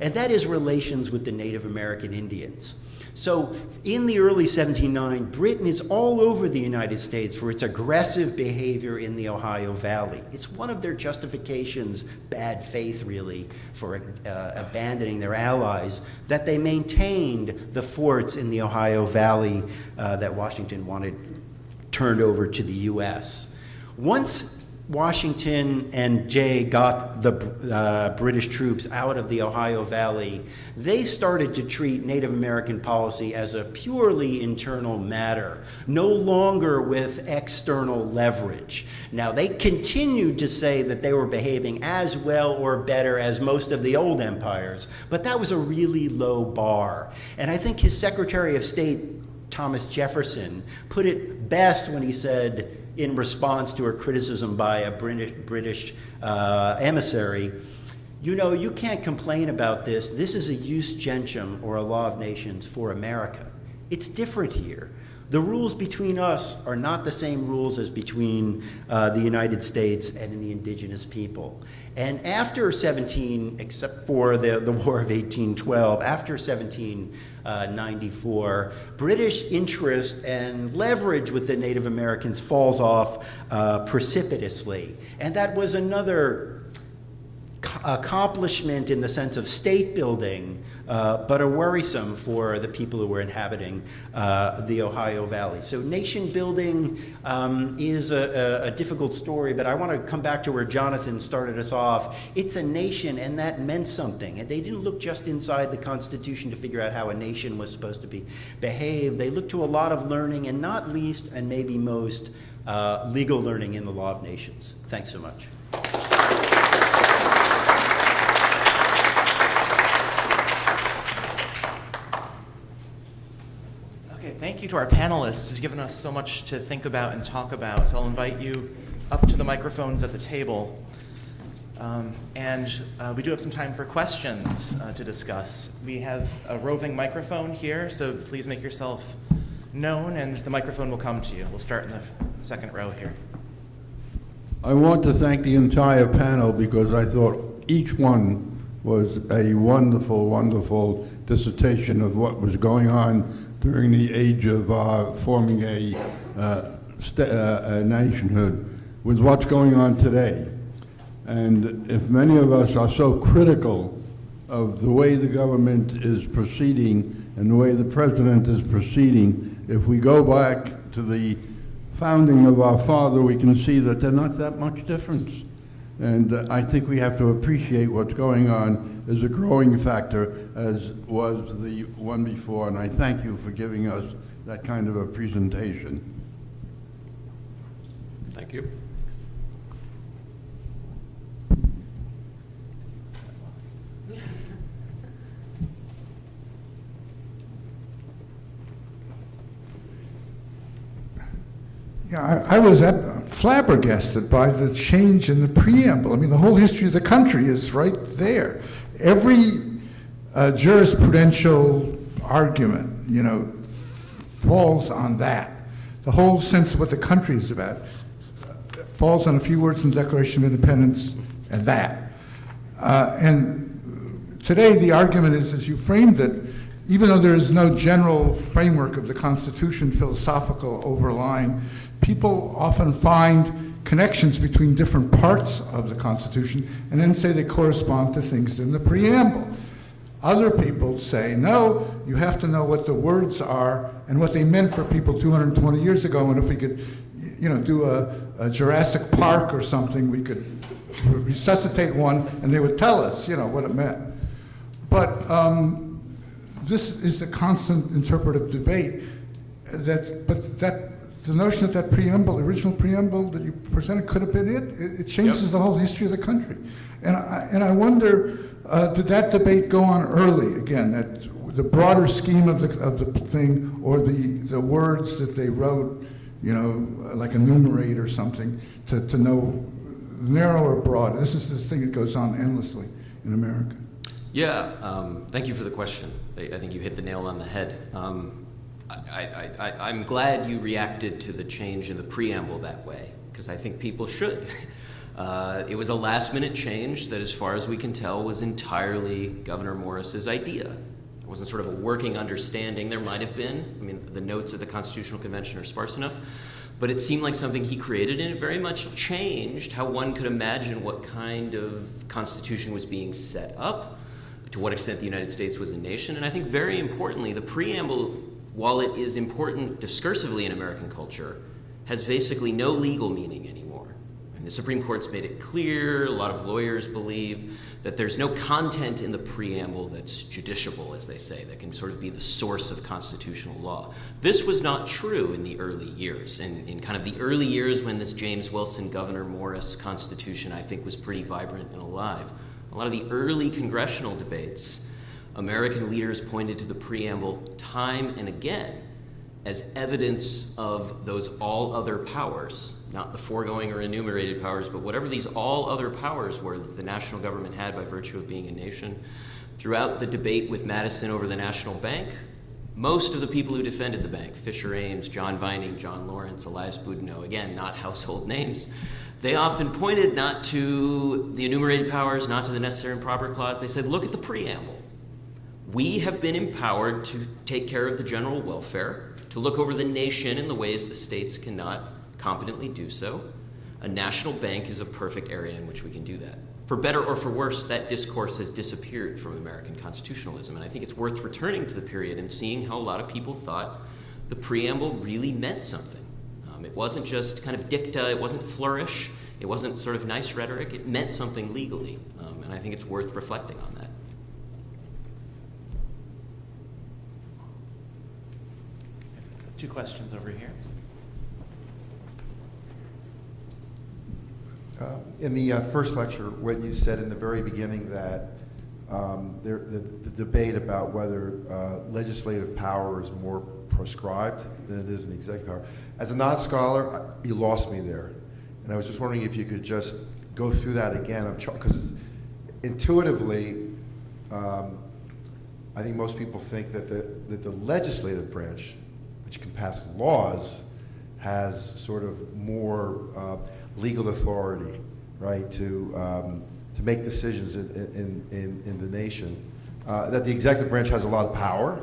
S5: and that is relations with the Native American Indians. So in the early 1790s, Britain is all over the United States for its aggressive behavior in the Ohio Valley. It's one of their justifications, bad faith really, for abandoning their allies, that they maintained the forts in the Ohio Valley that Washington wanted turned over to the U.S. Once Washington and Jay got the British troops out of the Ohio Valley, they started to treat Native American policy as a purely internal matter, no longer with external leverage. Now, they continued to say that they were behaving as well or better as most of the old empires, but that was a really low bar. And I think his Secretary of State, Thomas Jefferson, put it best when he said, in response to a criticism by a British emissary, you can't complain about this. This is a jus gentium, or a law of nations, for America. It's different here. The rules between us are not the same rules as between the United States and the indigenous people. And after except for the War of 1812, after 1794, British interest and leverage with the Native Americans falls off precipitously. And that was another accomplishment in the sense of state building, but a worrisome for the people who were inhabiting the Ohio Valley. So nation building is a difficult story, but I want to come back to where Jonathan started us off. It's a nation, and that meant something. And they didn't look just inside the Constitution to figure out how a nation was supposed to behave. They looked to a lot of learning, and not least, and maybe most, legal learning in the law of nations. Thanks so much.
S2: Thank you to our panelists who's given us so much to think about and talk about. So I'll invite you up to the microphones at the table. And we do have some time for questions to discuss. We have a roving microphone here, so please make yourself known and the microphone will come to you. We'll start in the second row here.
S6: I want to thank the entire panel because I thought each one was a wonderful, wonderful dissertation of what was going on during the age of forming a nationhood with what's going on today. And if many of us are so critical of the way the government is proceeding and the way the president is proceeding, if we go back to the founding of our father, we can see that they're not that much difference. And I think we have to appreciate what's going on as a growing factor, as was the one before. And I thank you for giving us that kind of a presentation.
S3: Thank you.
S7: Yeah, I was flabbergasted by the change in the preamble. I mean, the whole history of the country is right there. Every jurisprudential argument, falls on that. The whole sense of what the country is about falls on a few words from the Declaration of Independence and that. And today the argument is, as you framed it, even though there is no general framework of the Constitution, philosophical overlying, people often find connections between different parts of the Constitution and then say they correspond to things in the preamble. Other people say, no, you have to know what the words are and what they meant for people 220 years ago, and if we could, do a Jurassic Park or something, we could resuscitate one, and they would tell us, what it meant. But this is the constant interpretive debate. The notion that preamble, the original preamble that you presented, could have been it. It changes the whole history of the country, and I wonder, did that debate go on early again? That the broader scheme of the thing, or the words that they wrote, like enumerate or something, to know narrow or broad. This is the thing that goes on endlessly in America.
S3: Yeah, thank you for the question. I think you hit the nail on the head. I'm glad you reacted to the change in the preamble that way, because I think people should. It was a last-minute change that, as far as we can tell, was entirely Governor Morris's idea. It wasn't sort of a working understanding. There might have been. I mean, the notes of the Constitutional Convention are sparse enough. But it seemed like something he created, and it very much changed how one could imagine what kind of constitution was being set up, to what extent the United States was a nation. And I think very importantly, the preamble, while it is important discursively in American culture, has basically no legal meaning anymore. And the Supreme Court's made it clear, a lot of lawyers believe, that there's no content in the preamble that's judiciable, as they say, that can sort of be the source of constitutional law. This was not true in the early years. In kind of the early years when this James Wilson, Governor Morris Constitution, I think, was pretty vibrant and alive, a lot of the early congressional debates, American leaders pointed to the preamble time and again as evidence of those all other powers, not the foregoing or enumerated powers, but whatever these all other powers were that the national government had by virtue of being a nation. Throughout the debate with Madison over the National Bank, most of the people who defended the bank, Fisher Ames, John Vining, John Lawrence, Elias Boudinot, again, not household names, they often pointed not to the enumerated powers, not to the necessary and proper clause. They said, look at the preamble. We have been empowered to take care of the general welfare, to look over the nation in the ways the states cannot competently do so. A national bank is a perfect area in which we can do that. For better or for worse, that discourse has disappeared from American constitutionalism, and I think it's worth returning to the period and seeing how a lot of people thought the preamble really meant something. It wasn't just kind of dicta, it wasn't flourish, it wasn't sort of nice rhetoric, it meant something legally, and I think it's worth reflecting on that.
S2: Two questions over here.
S8: In the first lecture, when you said in the very beginning that the debate about whether legislative power is more proscribed than it is in executive power, as a non-scholar, you lost me there. And I was just wondering if you could just go through that again, because intuitively, I think most people think that the legislative branch, which can pass laws, has sort of more legal authority, right, to make decisions in the nation. That the executive branch has a lot of power,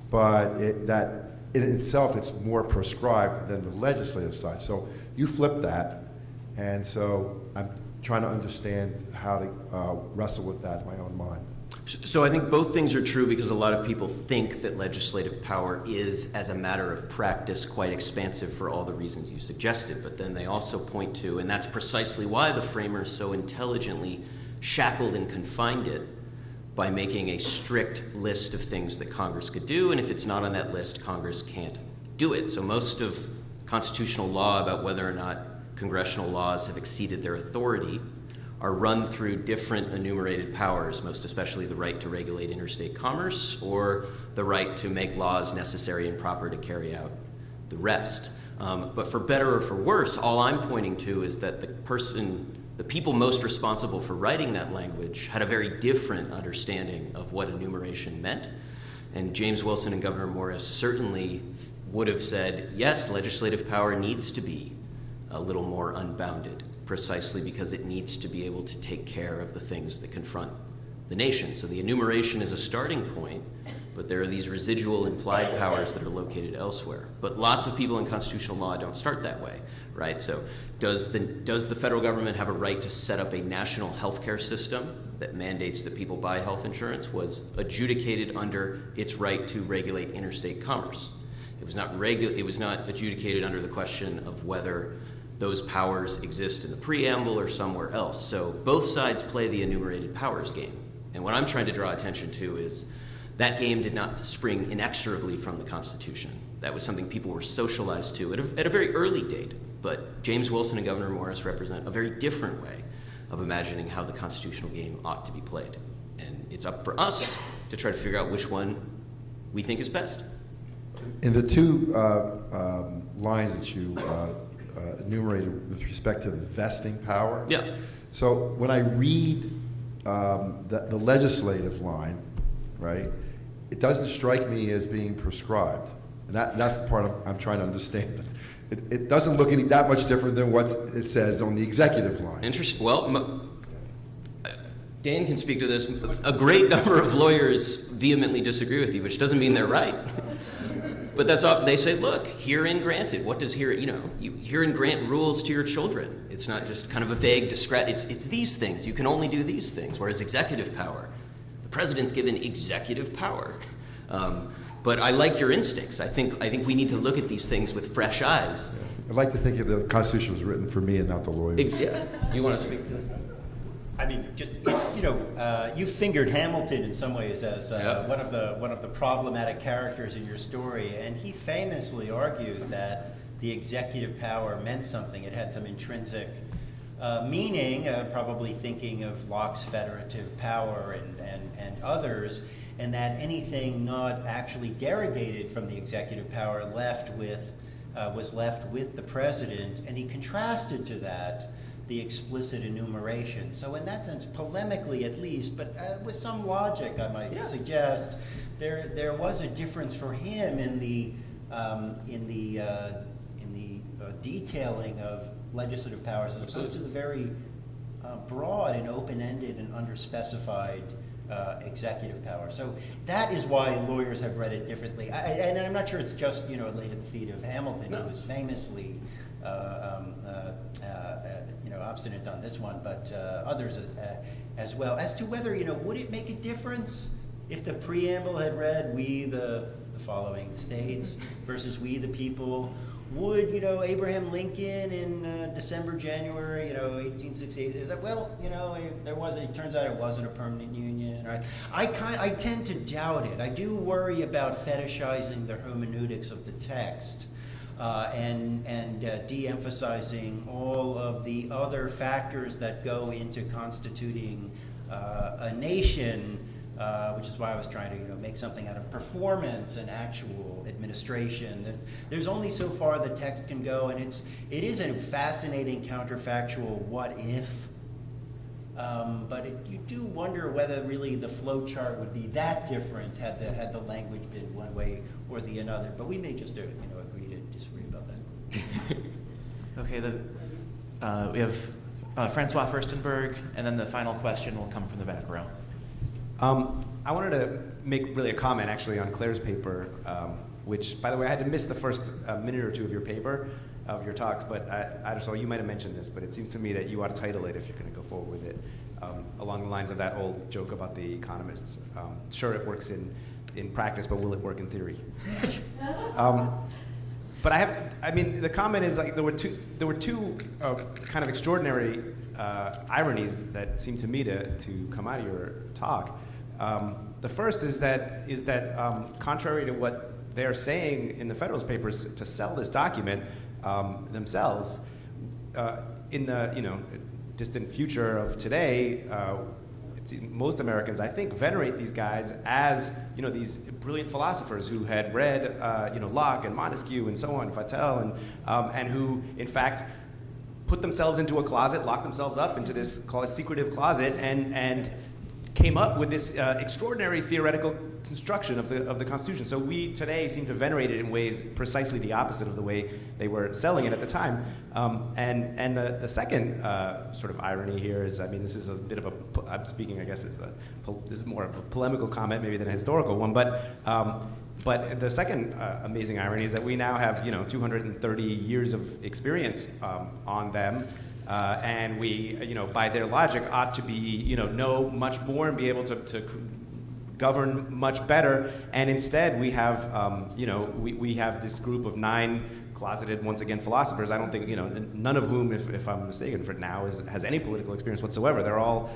S8: but that in itself it's more prescribed than the legislative side. So you flip that, and so I'm trying to understand how to wrestle with that in my own mind.
S3: So I think both things are true, because a lot of people think that legislative power is, as a matter of practice, quite expansive for all the reasons you suggested. But then they also point to, and that's precisely why the framers so intelligently shackled and confined it by making a strict list of things that Congress could do, and if it's not on that list, Congress can't do it. So most of constitutional law about whether or not congressional laws have exceeded their authority are run through different enumerated powers, most especially the right to regulate interstate commerce or the right to make laws necessary and proper to carry out the rest. But for better or for worse, all I'm pointing to is that the people most responsible for writing that language had a very different understanding of what enumeration meant. And James Wilson and Governor Morris certainly would have said, yes, legislative power needs to be a little more unbounded, precisely because it needs to be able to take care of the things that confront the nation. So the enumeration is a starting point, but there are these residual implied powers that are located elsewhere. But lots of people in constitutional law don't start that way, right? So does the federal government have a right to set up a national healthcare system that mandates that people buy health insurance? Was adjudicated under its right to regulate interstate commerce. It was not adjudicated under the question of whether those powers exist in the preamble or somewhere else. So both sides play the enumerated powers game. And what I'm trying to draw attention to is that game did not spring inexorably from the Constitution. That was something people were socialized to at a very early date. But James Wilson and Governor Morris represent a very different way of imagining how the constitutional game ought to be played. And it's up for us to try to figure out which one we think is best.
S8: In the two lines that you enumerated with respect to the vesting power,
S3: Yeah.
S8: so when I read the legislative line, right, it doesn't strike me as being prescribed. And that's the part I'm trying to understand. It doesn't look that much different than what it says on the executive line.
S3: Interesting. Well, Dan can speak to this. A great number of lawyers vehemently disagree with you, which doesn't mean they're right. But that's all they say. Look, herein granted. What does you herein grant rules to your children? It's not just kind of a vague it's these things. You can only do these things. Whereas executive power, the president's given executive power. But I like your instincts. I think we need to look at these things with fresh eyes.
S8: I'd like to think that the Constitution was written for me and not the lawyers.
S3: Yeah. You want to speak to this?
S5: I mean, you fingered Hamilton in some ways as one of the problematic characters in your story, and he famously argued that the executive power meant something. It had some intrinsic meaning, probably thinking of Locke's federative power and others, and that anything not actually derogated from the executive power was left with the president, and he contrasted to that the explicit enumeration. So in that sense, polemically at least, but with some logic, I might suggest, there was a difference for him in the detailing of legislative powers as opposed to the very broad and open-ended and underspecified executive power. So that is why lawyers have read it differently. And I'm not sure it's just laid at the feet of Hamilton, who was famously obstinate on this one, but others as well. As to whether would it make a difference if the preamble had read "We the following states" versus "We the people"? Would Abraham Lincoln in December, January, 1868? Is that it turns out it wasn't a permanent union, right? I tend to doubt it. I do worry about fetishizing the hermeneutics of the text. And de-emphasizing all of the other factors that go into constituting a nation, which is why I was trying to make something out of performance and actual administration. There's only so far the text can go, and it is a fascinating counterfactual what if. But you do wonder whether really the flow chart would be that different had the language been one way or the other. But we may just agree to disagree about that.
S2: Okay, we have Francois Furstenberg, and then the final question will come from the back row.
S9: I wanted to make really a comment actually on Claire's paper, which, by the way, I had to miss the first minute or two of your paper, of your talks, but I just saw you might have mentioned this, but it seems to me that you ought to title it, if you're going to go forward with it, along the lines of that old joke about the economists. Sure, it works in practice, but will it work in theory? But the comment is like there were two kind of extraordinary ironies that seem to me to come out of your talk. The first is that contrary to what they're saying in the Federalist Papers to sell this document themselves, in the distant future of today, most Americans, I think, venerate these guys as, these brilliant philosophers who had read, Locke and Montesquieu and so on, Vattel, and who, in fact, put themselves into a closet, locked themselves up into this secretive closet, and came up with this extraordinary theoretical construction of the Constitution. So we today seem to venerate it in ways precisely the opposite of the way they were selling it at the time. And the second sort of irony here is, this is a bit of I'm speaking, I guess, this is more of a polemical comment maybe than a historical one, but the second amazing irony is that we now have 230 years of experience on them. And we, by their logic, ought to be, know much more and be able to govern much better. And instead, we have, we have this group of 9 closeted, once again, philosophers. I don't think, none of whom, if I'm mistaken, for now has any political experience whatsoever. They're all,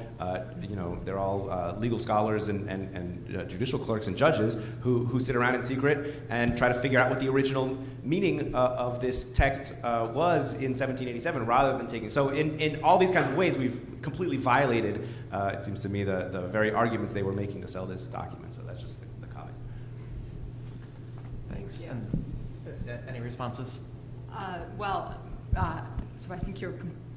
S9: legal scholars and judicial clerks and judges who sit around in secret and try to figure out what the original meaning of this text was in 1787, rather than taking. So in all these kinds of ways, we've completely violated, it seems to me, the very arguments they were making to sell this document. So that's just the comment.
S2: Thanks. And any responses?
S4: So I think you're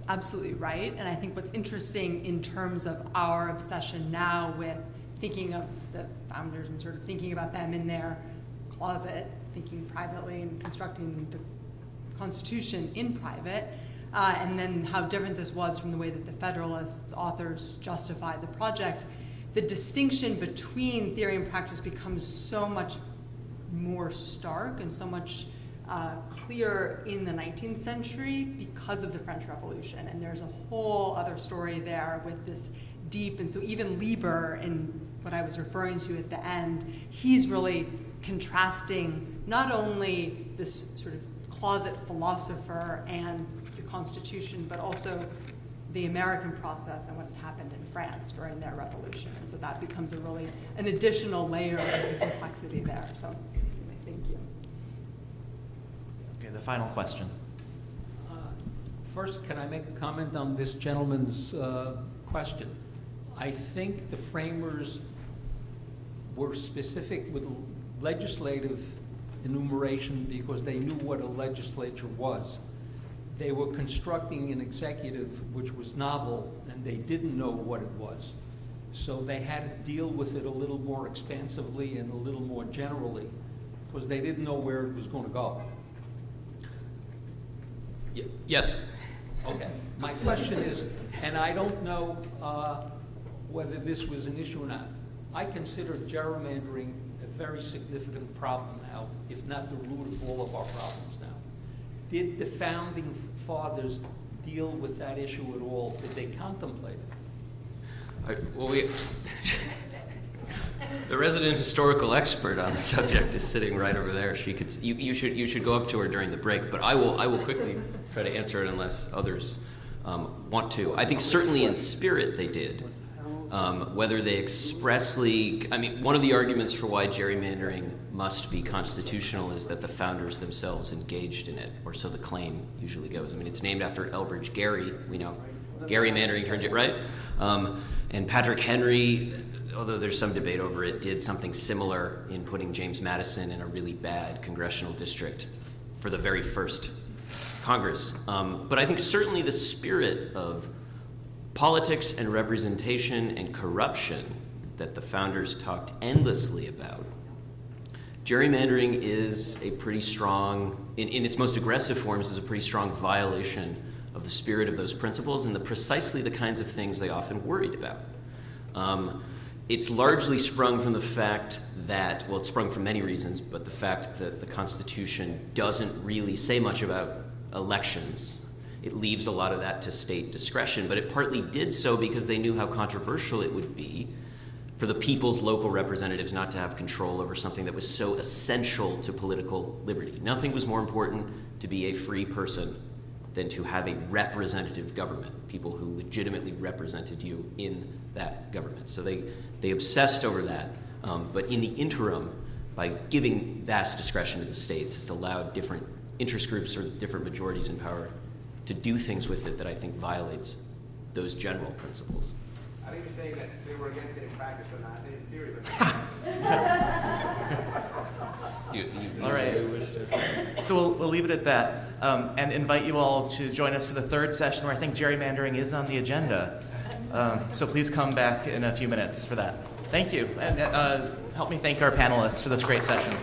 S4: absolutely right. And I think what's interesting in terms of our obsession now with thinking of the founders and sort of thinking about them in their closet, thinking privately and constructing the Constitution in private, and then how different this was from the way that the Federalists authors justified the project, the distinction between theory and practice becomes so much more stark and so much clear in the 19th century because of the French Revolution. And there's a whole other story there with this deep, and so even Lieber, in what I was referring to at the end, he's really contrasting not only this sort of closet philosopher and the Constitution, but also the American process and what happened in France during their revolution. And so that becomes an additional layer of the complexity there. So thank you.
S2: Okay, the final question.
S10: First, can I make a comment on this gentleman's question? I think the framers were specific with legislative enumeration because they knew what a legislature was. They were constructing an executive which was novel, and they didn't know what it was. So they had to deal with it a little more expansively and a little more generally because they didn't know where it was going to go.
S3: Yes.
S10: Okay. My question is, and I don't know whether this was an issue or not, I consider gerrymandering a very significant problem now, if not the root of all of our problems now. Did the founding fathers deal with that issue at all? Did they contemplate it?
S3: The resident historical expert on the subject is sitting right over there. She could. You should go up to her during the break. But I will quickly try to answer it unless others want to. I think certainly in spirit they did. Whether they expressly, one of the arguments for why gerrymandering must be constitutional is that the founders themselves engaged in it, or so the claim usually goes. It's named after Elbridge Gerry. We know gerrymandering turns it right. And Patrick Henry, although there's some debate over it, did something similar in putting James Madison in a really bad congressional district for the very first Congress. But I think certainly the spirit of politics and representation and corruption that the founders talked endlessly about, gerrymandering is a pretty strong, in its most aggressive forms, is a pretty strong violation of the spirit of those principles and precisely the kinds of things they often worried about. It's largely sprung from the fact that, it sprung from many reasons, but the fact that the Constitution doesn't really say much about elections. It leaves a lot of that to state discretion, but it partly did so because they knew how controversial it would be for the people's local representatives not to have control over something that was so essential to political liberty. Nothing was more important to be a free person than to have a representative government, people who legitimately represented you in that government. So they obsessed over that, but in the interim, by giving vast discretion to the states, it's allowed different interest groups or different majorities in power to do things with it that I think violates those general principles.
S9: I think you're saying that they were against it in practice, but not in theory, but
S2: All right. So we'll leave it at that and invite you all to join us for the third session where I think gerrymandering is on the agenda. So please come back in a few minutes for that. Thank you. And help me thank our panelists for this great session.